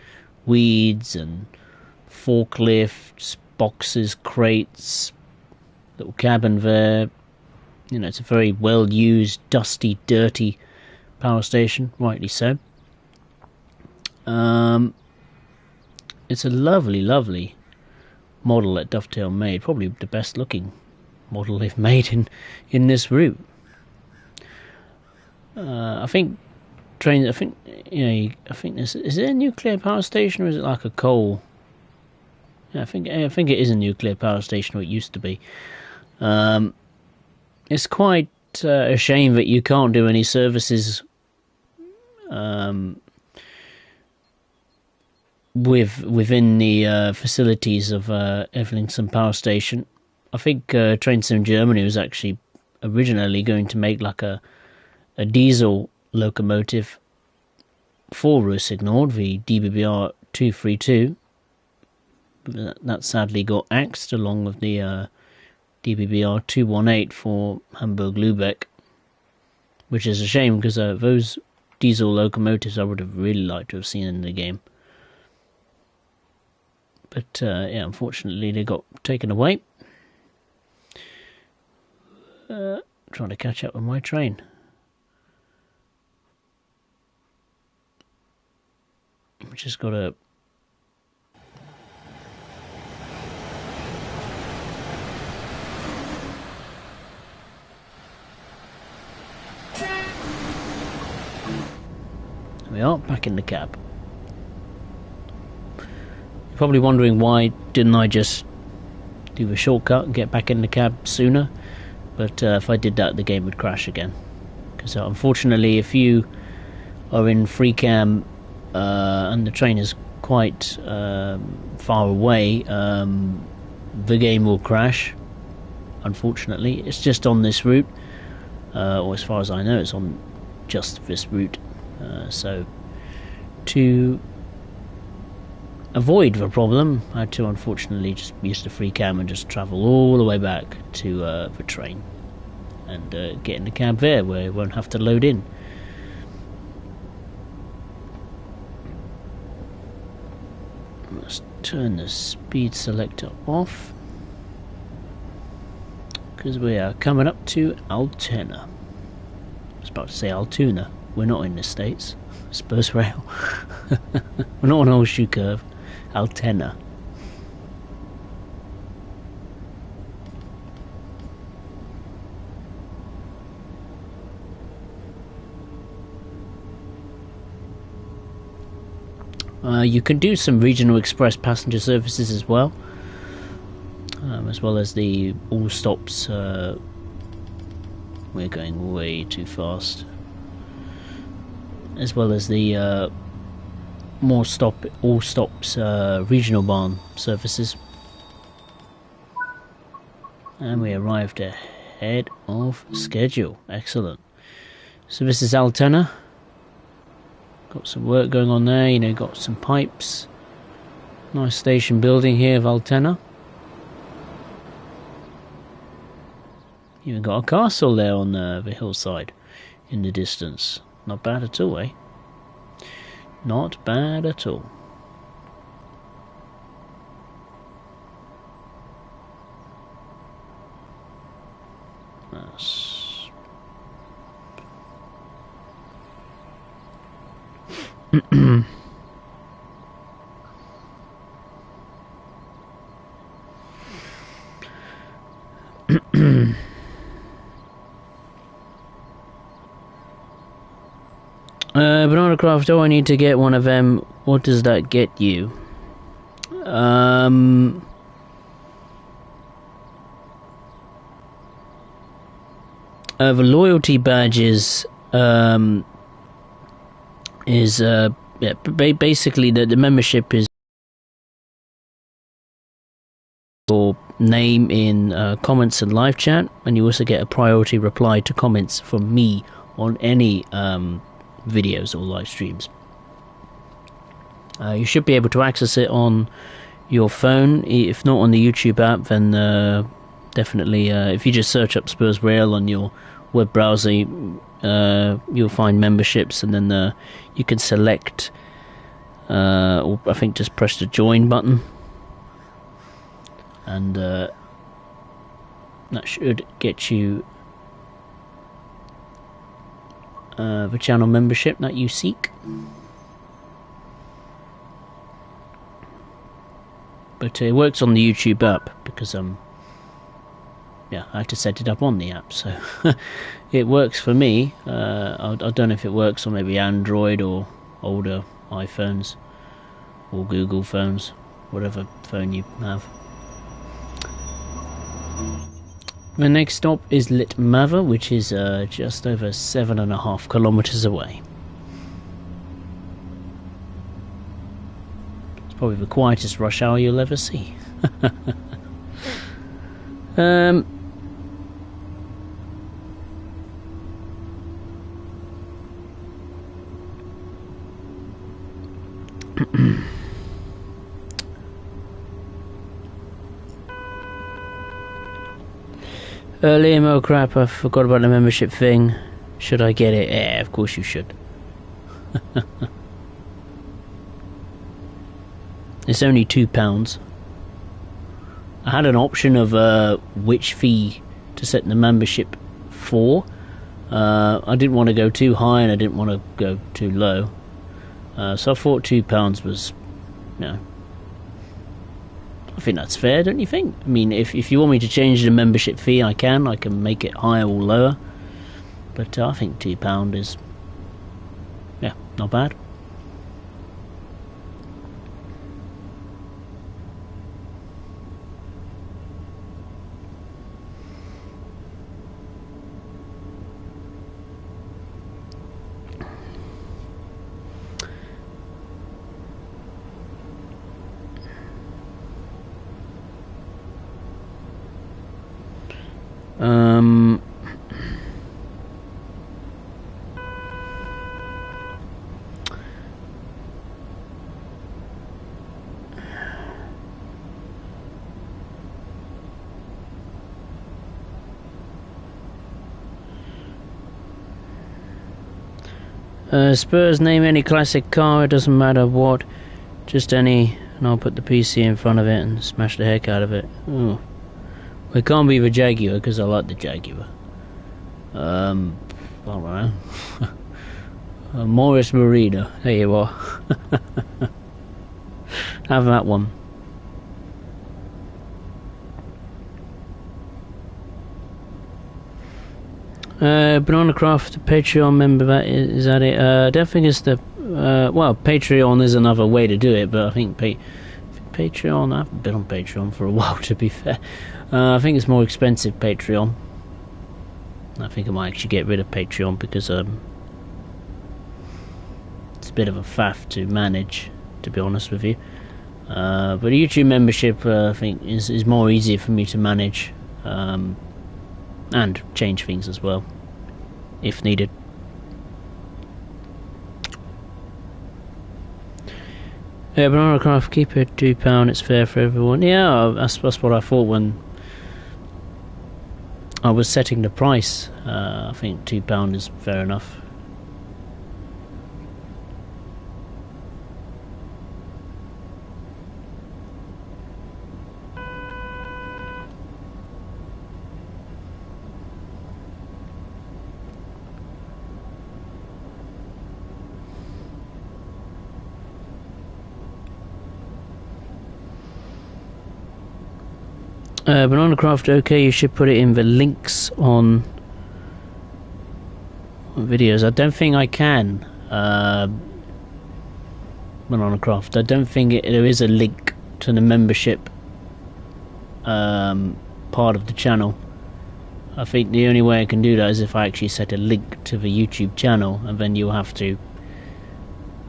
Speaker 1: weeds and forklifts, boxes, crates, little cabin there. You know, it's a very well used, dusty, dirty power station, rightly so. It's a lovely, lovely model that Dovetail made. Probably the best looking model they've made in this route. I think trains. I think, you know. I think this is it a nuclear power station, or is it like a coal? Yeah, I think it is a nuclear power station, or it used to be. It's quite a shame that you can't do any services within the facilities of Evlingson Power Station. I think Train Sim Germany was actually originally going to make like a diesel locomotive for Ruhr Sieg Nord, the DBBR 232. That sadly got axed along with the DBBR 218 for Hamburg-Lübeck, which is a shame because those diesel locomotives I would have really liked to have seen in the game. But yeah, unfortunately they got taken away. Trying to catch up with my train. We just got to... We are back in the cab. You're probably wondering why didn't I just do the shortcut and get back in the cab sooner, but if I did that the game would crash again, because unfortunately if you are in free cam and the train is quite far away, the game will crash. Unfortunately, it's just on this route, or as far as I know it's on just this route. So to avoid the problem, I had to unfortunately just use the free cam and just travel all the way back to the train. and get in the cab there where it won't have to load in. Let's turn the speed selector off because we are coming up to Altena. I was about to say Altoona. We're not in the States. Spurs Rail. We're not on Horseshoe Curve. Altena. You can do some regional express passenger services as well as the all stops. We're going way too fast. As well as the all stops regional barn services. And we arrived ahead of schedule. Excellent. So this is Altena. Got some work going on there, you know, got some pipes. Nice station building here of Altena. Even got a castle there on the hillside in the distance. Not bad at all, eh? Not bad at all. That's... Banana Craft, oh, I need to get one of them. What does that get you? The loyalty badges is basically the membership is your name in comments and live chat, and you also get a priority reply to comments from me on any videos or live streams. You should be able to access it on your phone. If not on the YouTube app, then definitely if you just search up Spurs Rail on your web browser, you'll find memberships, and then you can select or I think just press the join button, and that should get you the channel membership that you seek. But it works on the YouTube app because yeah, I have to set it up on the app, so it works for me. I don't know if it works on maybe Android or older iPhones or Google phones, whatever phone you have. The next stop is Litmava, which is just over 7.5 kilometers away. It's probably the quietest rush hour you'll ever see. Liam, oh crap, I forgot about the membership thing. Should I get it? Yeah, of course you should. It's only £2. I had an option of which fee to set the membership for. I didn't want to go too high and I didn't want to go too low. So I thought £2 was, you know, I think that's fair, don't you think? I mean, if you want me to change the membership fee, I can make it higher or lower. But I think £2 is, yeah, not bad. Spurs, name any classic car, it doesn't matter what, just any, and I'll put the PC in front of it and smash the heck out of it. Ooh. Well, it can't be the Jaguar, because I like the Jaguar. I don't know. Morris Marina, there you are. Have that one. Banana Craft, Patreon member, that is that it? I don't think it's the well, Patreon is another way to do it, but I think Patreon, I haven't been on Patreon for a while, to be fair. I think it's more expensive, Patreon. I think I might actually get rid of Patreon because it's a bit of a faff to manage, to be honest with you. But a YouTube membership, I think, is more easier for me to manage. And change things as well, if needed. Yeah, Banana Craft, keep it £2, it's fair for everyone. Yeah, that's what I thought when I was setting the price. I think £2 is fair enough. Banana Craft, okay, you should put it in the links on videos. I don't think I can. Banana Craft, I don't think there is a link to the membership part of the channel. I think the only way I can do that is if I actually set a link to the YouTube channel, and then you'll have to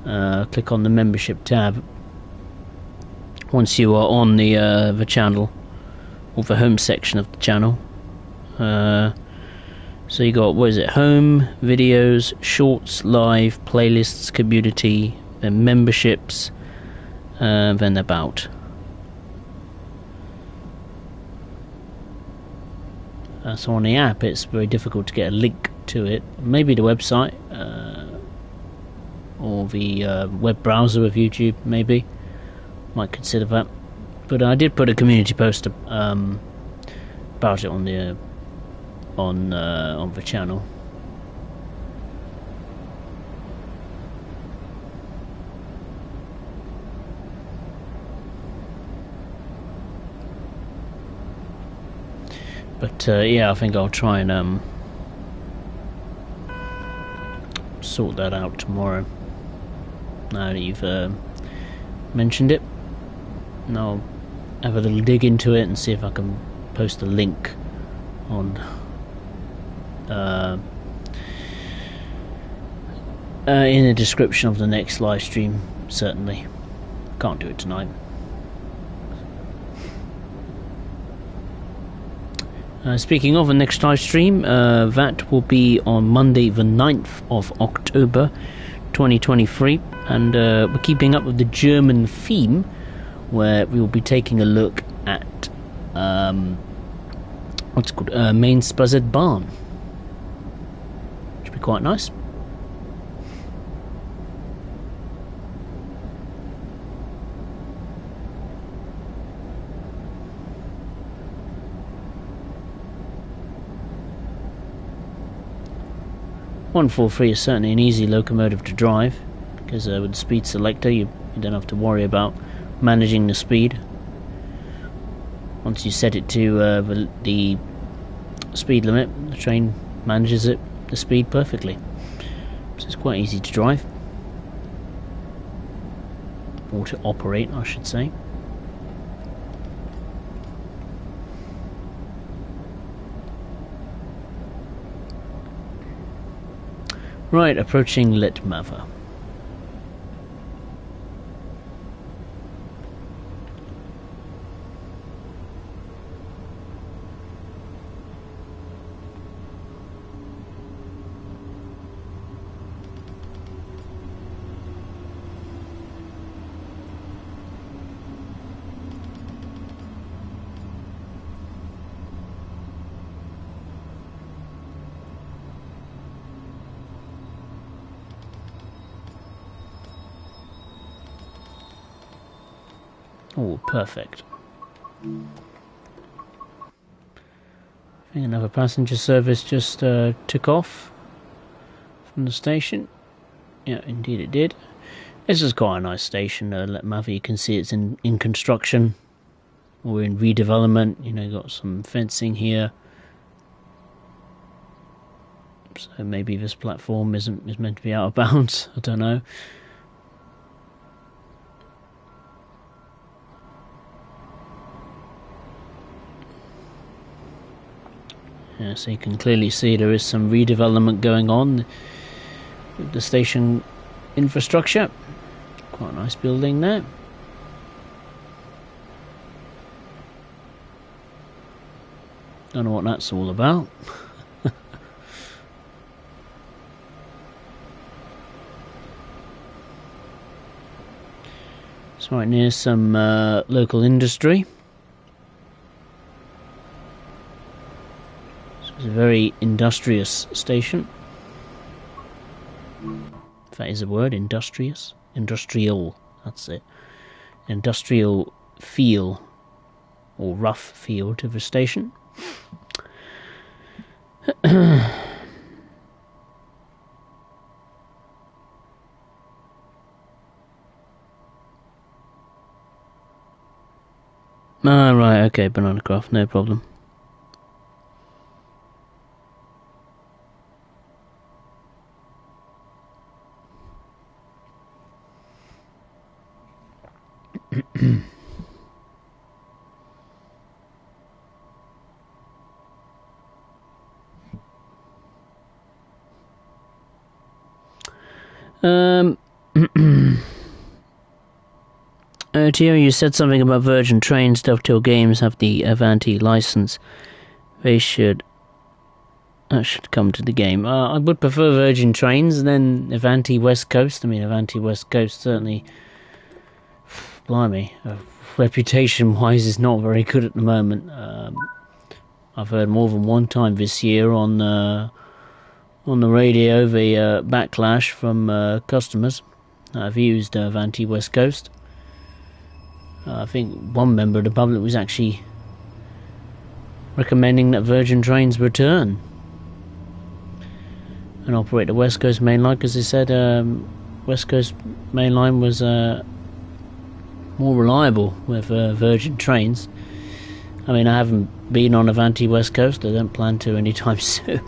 Speaker 1: click on the membership tab once you are on the channel, or the home section of the channel. So you got, what is it, home, videos, shorts, live, playlists, community, then memberships, then about. So on the app it's very difficult to get a link to it. Maybe the website, or the web browser of YouTube, maybe. Might consider that. But I did put a community post about it on the channel. But yeah, I think I'll try and sort that out tomorrow. Now that you've mentioned it, and I'll have a little dig into it and see if I can post a link on in the description of the next live stream. Certainly can't do it tonight. Speaking of the next live stream, that will be on Monday the 9th of October 2023, and we're keeping up with the German theme, where we will be taking a look at what's it called, Main Spuzzard Barn. Should be quite nice. .143 is certainly an easy locomotive to drive, because with the speed selector you don't have to worry about managing the speed. Once you set it to the speed limit, the train manages the speed perfectly. So it's quite easy to drive, or to operate, I should say. Right, approaching Letmava. Oh, perfect. I think another passenger service just took off from the station. Yeah, indeed it did. This is quite a nice station, Letmather. You can see it's in construction or in redevelopment. You know, got some fencing here. So maybe this platform is meant to be out of bounds. I don't know. Yeah, so you can clearly see there is some redevelopment going on with the station infrastructure. Quite a nice building there. Don't know what that's all about. It's right near some local industry. So it's a very industrious station. If that is a word, industrious. Industrial, that's it. Industrial feel, or rough feel to the station. Ah, right, okay, banana craft, no problem. Tio, you said something about Virgin Trains. Dovetail Games have the Avanti license. That should come to the game. I would prefer Virgin Trains than Avanti West Coast. I mean, Avanti West Coast certainly, blimey, reputation-wise is not very good at the moment. I've heard more than one time this year on the radio the backlash from customers that have used Avanti West Coast. I think one member of the public was actually recommending that Virgin Trains return and operate the West Coast Main Line, because they said West Coast Main Line was more reliable with Virgin Trains. I mean, I haven't been on Avanti West Coast. I don't plan to anytime soon.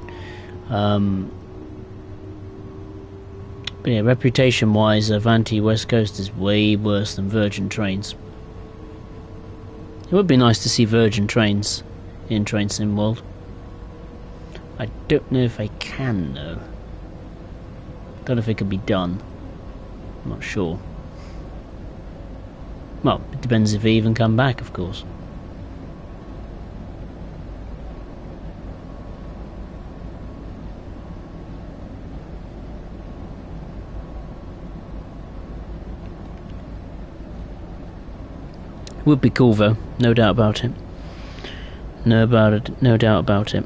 Speaker 1: But yeah, reputation-wise, Avanti West Coast is way worse than Virgin Trains. It would be nice to see Virgin Trains in Train Sim World. I don't know if I can, though. Don't know if it can be done. I'm not sure. Well, it depends if they even come back, of course. Would be cool though, no doubt about it. No doubt about it.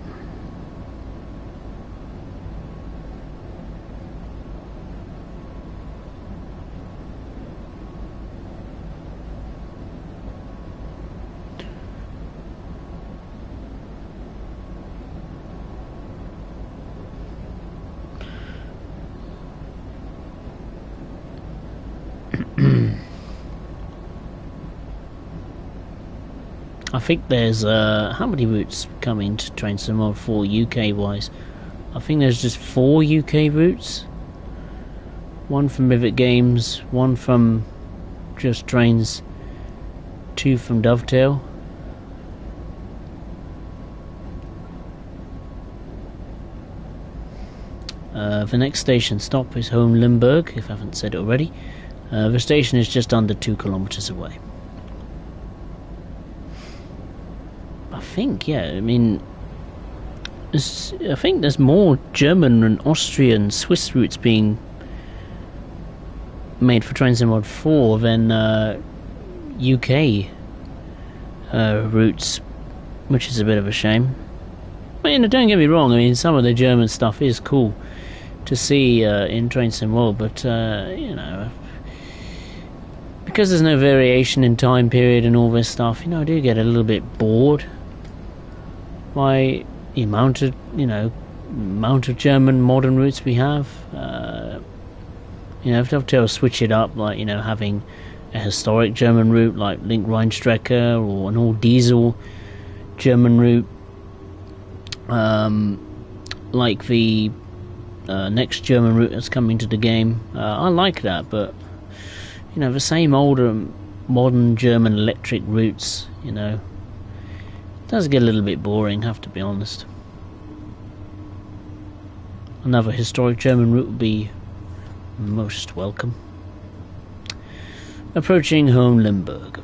Speaker 1: I think there's how many routes coming to Train Sim World 4 UK wise? I think there's just 4 UK routes. One from Rivet Games, one from Just Trains, 2 from Dovetail. The next station stop is Home Limburg, if I haven't said it already. The station is just under 2 kilometers away. I think, yeah, I mean, I think there's more German and Austrian, Swiss routes being made for Train Sim World 4 than UK routes, which is a bit of a shame. I mean, don't get me wrong, I mean, some of the German stuff is cool to see in Train Sim World, but, you know, because there's no variation in time period and all this stuff, you know, I do get a little bit bored by the amount of, you know, German modern routes we have. You know, if Dovetail switch it up, like, you know, having a historic German route like Link Rheinstrecke or an all-diesel German route, like the next German route that's coming to the game. I like that, but you know, the same older modern German electric routes, you know, it does get a little bit boring, have to be honest. Another historic German route would be most welcome. Approaching home Limburg.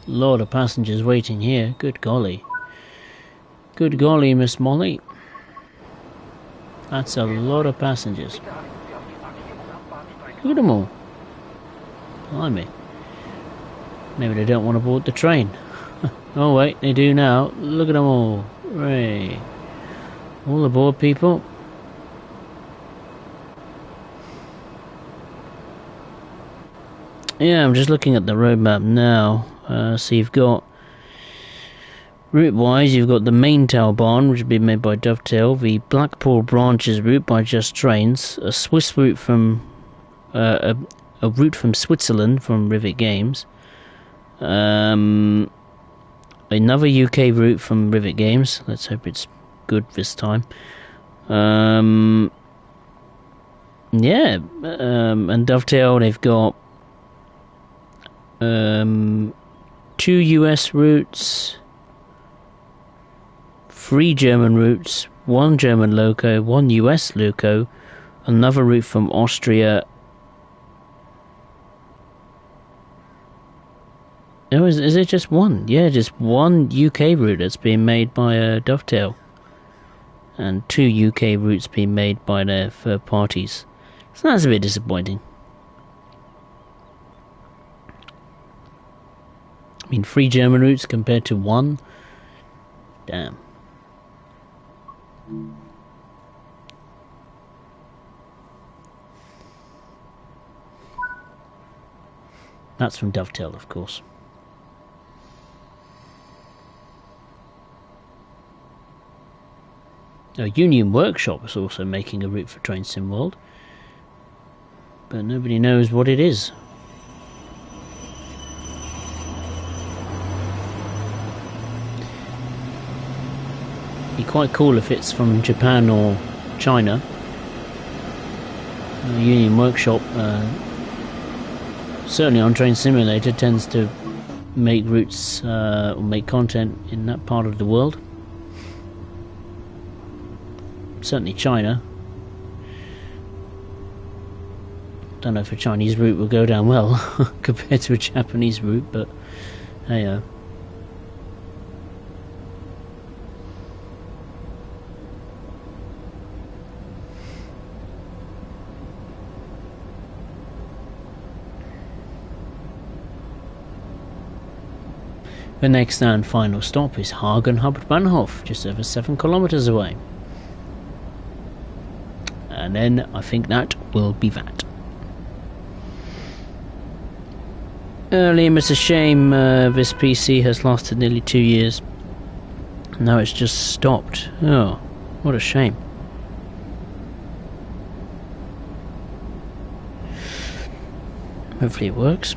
Speaker 1: Lot of passengers waiting here. Good golly. Good golly, Miss Molly. That's a lot of passengers. Look at them all. Blimey. Maybe they don't want to board the train. Oh wait, they do now. Look at them all. Hooray. All aboard, people. Yeah, I'm just looking at the roadmap now. So you've got, route-wise, you've got the main Tailbahn, which will be made by Dovetail, the Blackpool Branches route by Just Trains, a Swiss route from, a route from Switzerland from Rivet Games, another UK route from Rivet Games. Let's hope it's good this time. And Dovetail, they've got 2 US routes, 3 German routes, 1 German loco, 1 US loco, another route from Austria. Oh, is it just one? Yeah, just 1 UK route that's being made by Dovetail, and 2 UK routes being made by their third parties. So that's a bit disappointing. I mean, 3 German routes compared to 1? Damn. That's from Dovetail, of course. Union Workshop is also making a route for Train Sim World, but nobody knows what it is. Be quite cool if it's from Japan or China. Union Workshop, certainly on Train Simulator, tends to make routes or make content in that part of the world. Certainly China. Don't know if a Chinese route will go down well compared to a Japanese route, but hey. The next and final stop is Hagen Hauptbahnhof, just over 7 kilometers away. And then I think that will be that. Liam, it's a shame this PC has lasted nearly 2 years. Now it's just stopped. Oh, what a shame. Hopefully it works.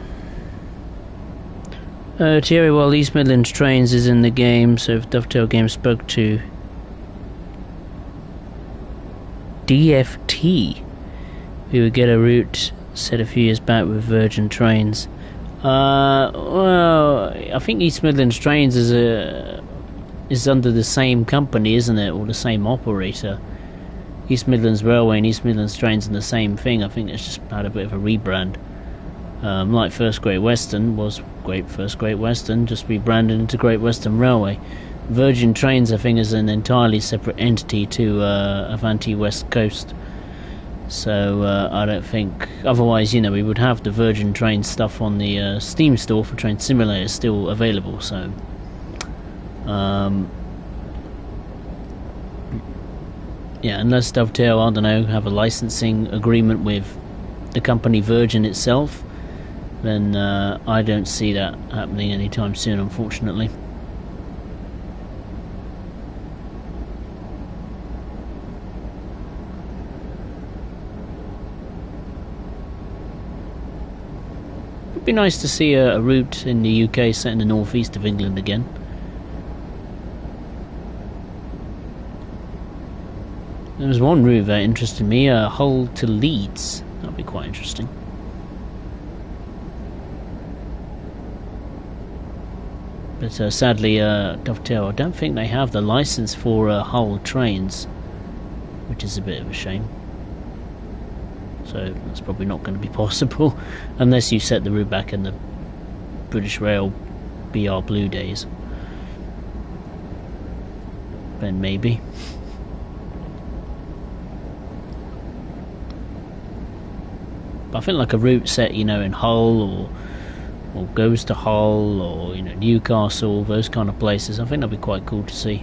Speaker 1: Thierry, while East Midlands Trains is in the game, so if Dovetail Games spoke to DFT, we would get a route set a few years back with Virgin Trains. Well, I think East Midlands Trains is under the same company, isn't it, or the same operator? East Midlands Railway and East Midlands Trains are the same thing. I think it's just had a bit of a rebrand. Like First Great Western was First Great Western, just rebranded into Great Western Railway. Virgin Trains, I think, is an entirely separate entity to Avanti West Coast. So I don't think, otherwise, you know, we would have the Virgin Train stuff on the Steam store for Train Simulator still available. So yeah, unless Dovetail, I don't know, have a licensing agreement with the company Virgin itself, then I don't see that happening anytime soon, unfortunately. It'd be nice to see a route in the UK set in the northeast of England again. There was one route that interested me, Hull to Leeds. That'd be quite interesting. But sadly, Dovetail, I don't think they have the license for Hull trains, which is a bit of a shame. So that's probably not going to be possible unless you set the route back in the British Rail BR Blue days. Then maybe. But I think like a route set, you know, in Hull or goes to Hull or, you know, Newcastle, those kind of places, I think that'd be quite cool to see.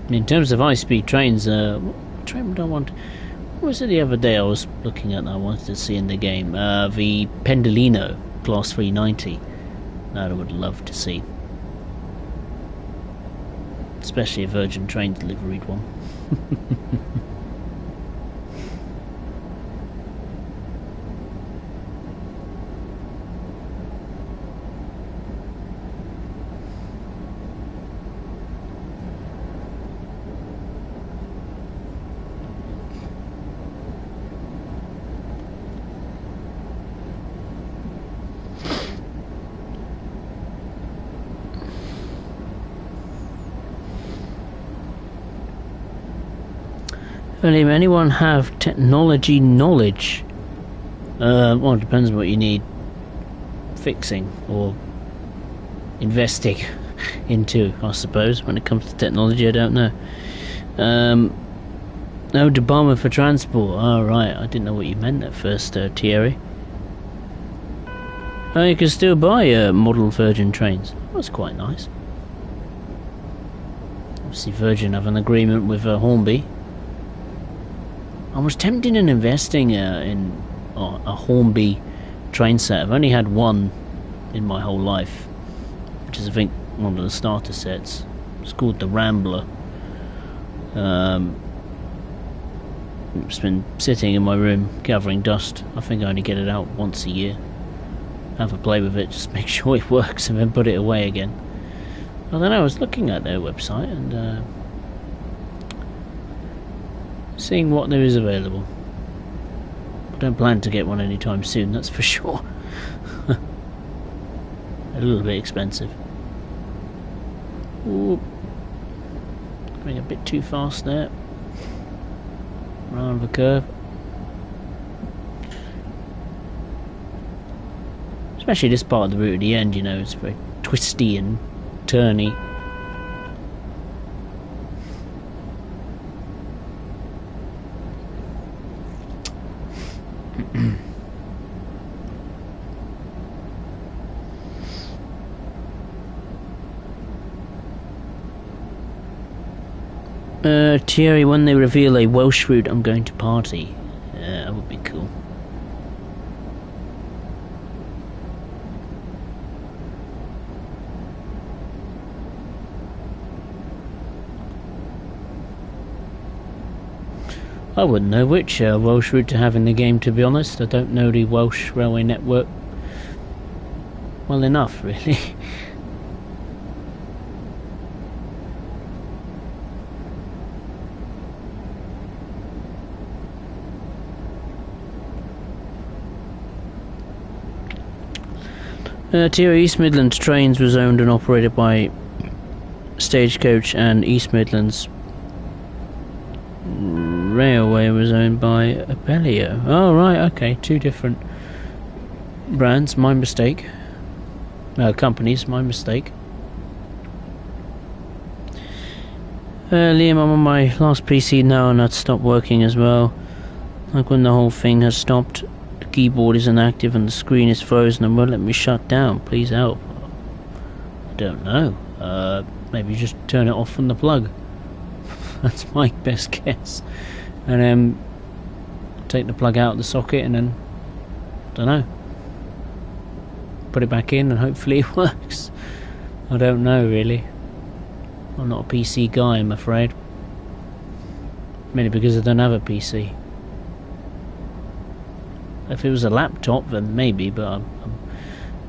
Speaker 1: In terms of high-speed trains, what train would I want? What was it the other day I was looking at that I wanted to see in the game? The Pendolino Class 390. That I would love to see. Especially a Virgin Train deliveried one. Anyone have technology knowledge? Well, it depends on what you need fixing or investing into, I suppose. When it comes to technology, I don't know. No, Department for Transport. Oh, right, I didn't know what you meant at first, Thierry. Oh, you can still buy model Virgin trains. That's quite nice. Obviously, Virgin have an agreement with Hornby. I was tempted in investing in a Hornby train set. I've only had one in my whole life, which is, I think, one of the starter sets. It's called the Rambler. It's been sitting in my room gathering dust. I think I only get it out once a year. Have a play with it, just make sure it works, and then put it away again. I don't know, I was looking at their website and seeing what there is available. I don't plan to get one anytime soon, that's for sure. A little bit expensive. Ooh. Going a bit too fast there. Round the curve. Especially this part of the route at the end, you know, it's very twisty and turny. Thierry, when they reveal a Welsh route, I'm going to party. That would be cool. I wouldn't know which Welsh route to have in the game, to be honest. I don't know the Welsh railway network well enough, really. TO East Midlands Trains was owned and operated by Stagecoach, and East Midlands Railway was owned by Abellio. Oh, right, okay, two different brands, my mistake. Companies, my mistake. Liam, I'm on my last PC now and that's stopped working as well. Like when the whole thing has stopped, the keyboard is inactive and the screen is frozen and won't let me shut down. Please help. I don't know. Maybe just turn it off from the plug. That's my best guess. And then take the plug out of the socket and then, don't know, put it back in and hopefully it works. I don't know really. I'm not a PC guy, I'm afraid. Mainly because I don't have a PC. If it was a laptop then maybe, but I'm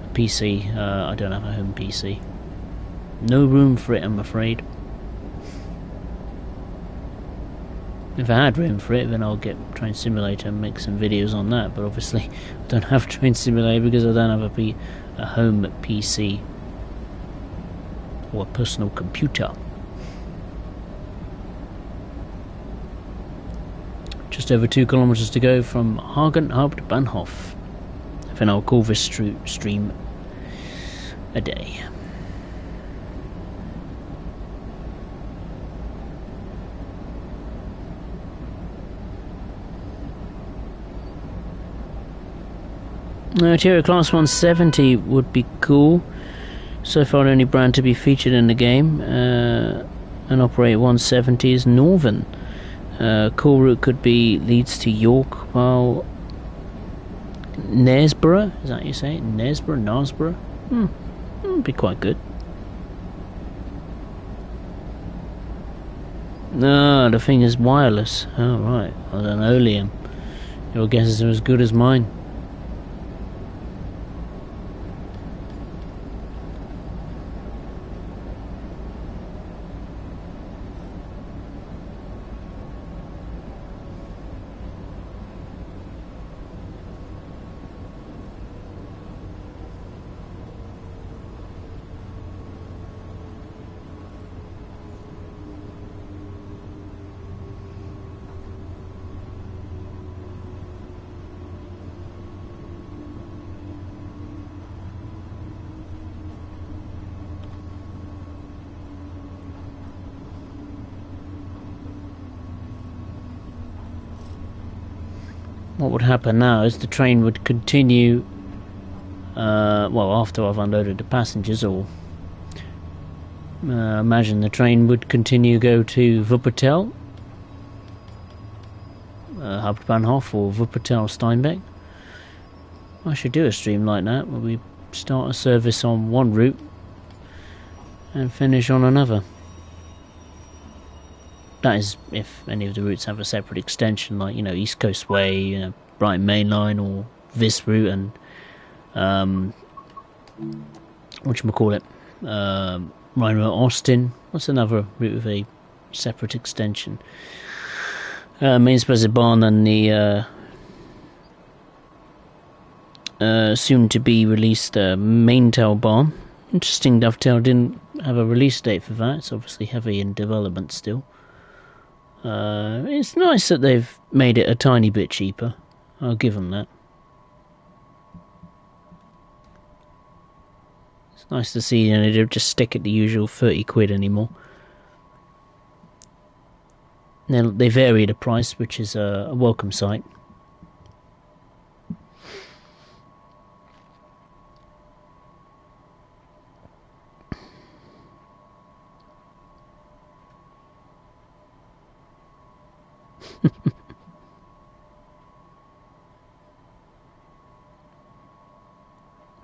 Speaker 1: a PC, I don't have a home PC. No room for it, I'm afraid. If I had room for it, then I'll get Train Simulator and make some videos on that, but obviously I don't have Train Simulator because I don't have a home PC or a personal computer. Just over 2 kilometers to go from Hagen up to Bahnhof. Then I'll call this stream a day. Artillery Class 170 would be cool. So far, the only brand to be featured in the game and operate 170 is Northern. Cool route could be Leeds to York, while Knaresborough, is that how you say it? Knaresborough? Would be quite good. No, the thing is wireless. Oh, right. I don't know, Liam. Your guesses are as good as mine. What would happen now is the train would continue, well, after I've unloaded the passengers, or imagine the train would continue go to Wuppertal, Hauptbahnhof, or Wuppertal Steinbeck. I should do a stream like that, where we start a service on one route and finish on another. That is, if any of the routes have a separate extension, like, you know, East Coast Way, you know, Brighton Main Line, or this route, and whatchamacallit, Rhino Austin. What's another route with a separate extension? Mainsprecibahn and the soon to be released Maintalbahn. Interesting, Dovetail didn't have a release date for that. It's obviously heavy in development still. It's nice that they've made it a tiny bit cheaper. I'll give them that. It's nice to see, you know, they don't just stick at the usual 30 quid anymore. They vary the price, which is a welcome sight.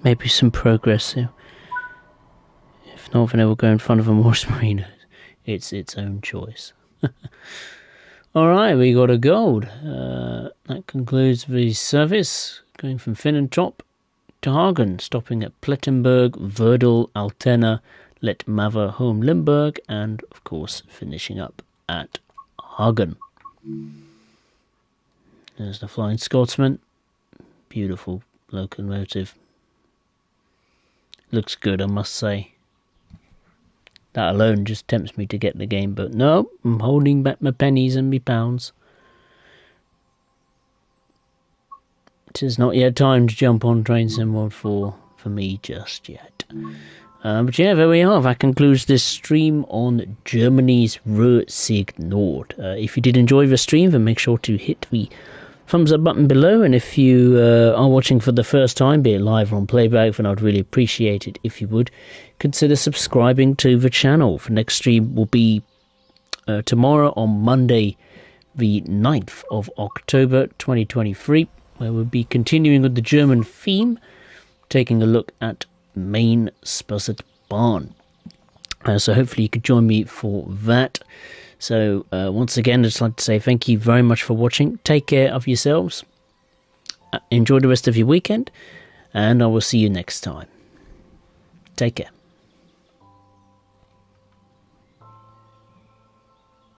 Speaker 1: Maybe some progress here. If not, then it will go in front of a Morris Marina. It's its own choice. Alright, we got a gold. That concludes the service, going from Finnentrop to Hagen, stopping at Plettenberg, Werdel, Altena, Letmaver, Home Limburg, and of course finishing up at Hagen. There's the Flying Scotsman. Beautiful locomotive. looks good, I must say. That alone just tempts me to get the game, but no, I'm holding back my pennies and my pounds. It is not yet time to jump on Train Sim World 4 for me just yet. But yeah, there we are. That concludes this stream on Germany's Ruhr Sieg Nord. If you did enjoy the stream, then make sure to hit the thumbs up button below. And if you are watching for the first time, be it live or on playback, then I'd really appreciate it if you would consider subscribing to the channel. The next stream will be tomorrow on Monday, the 9th of October 2023, where we'll be continuing with the German theme, taking a look at Main Spusset Bahn. So hopefully you could join me for that. So once again, I'd just like to say thank you very much for watching. Take care of yourselves. Enjoy the rest of your weekend, and I will see you next time. Take care.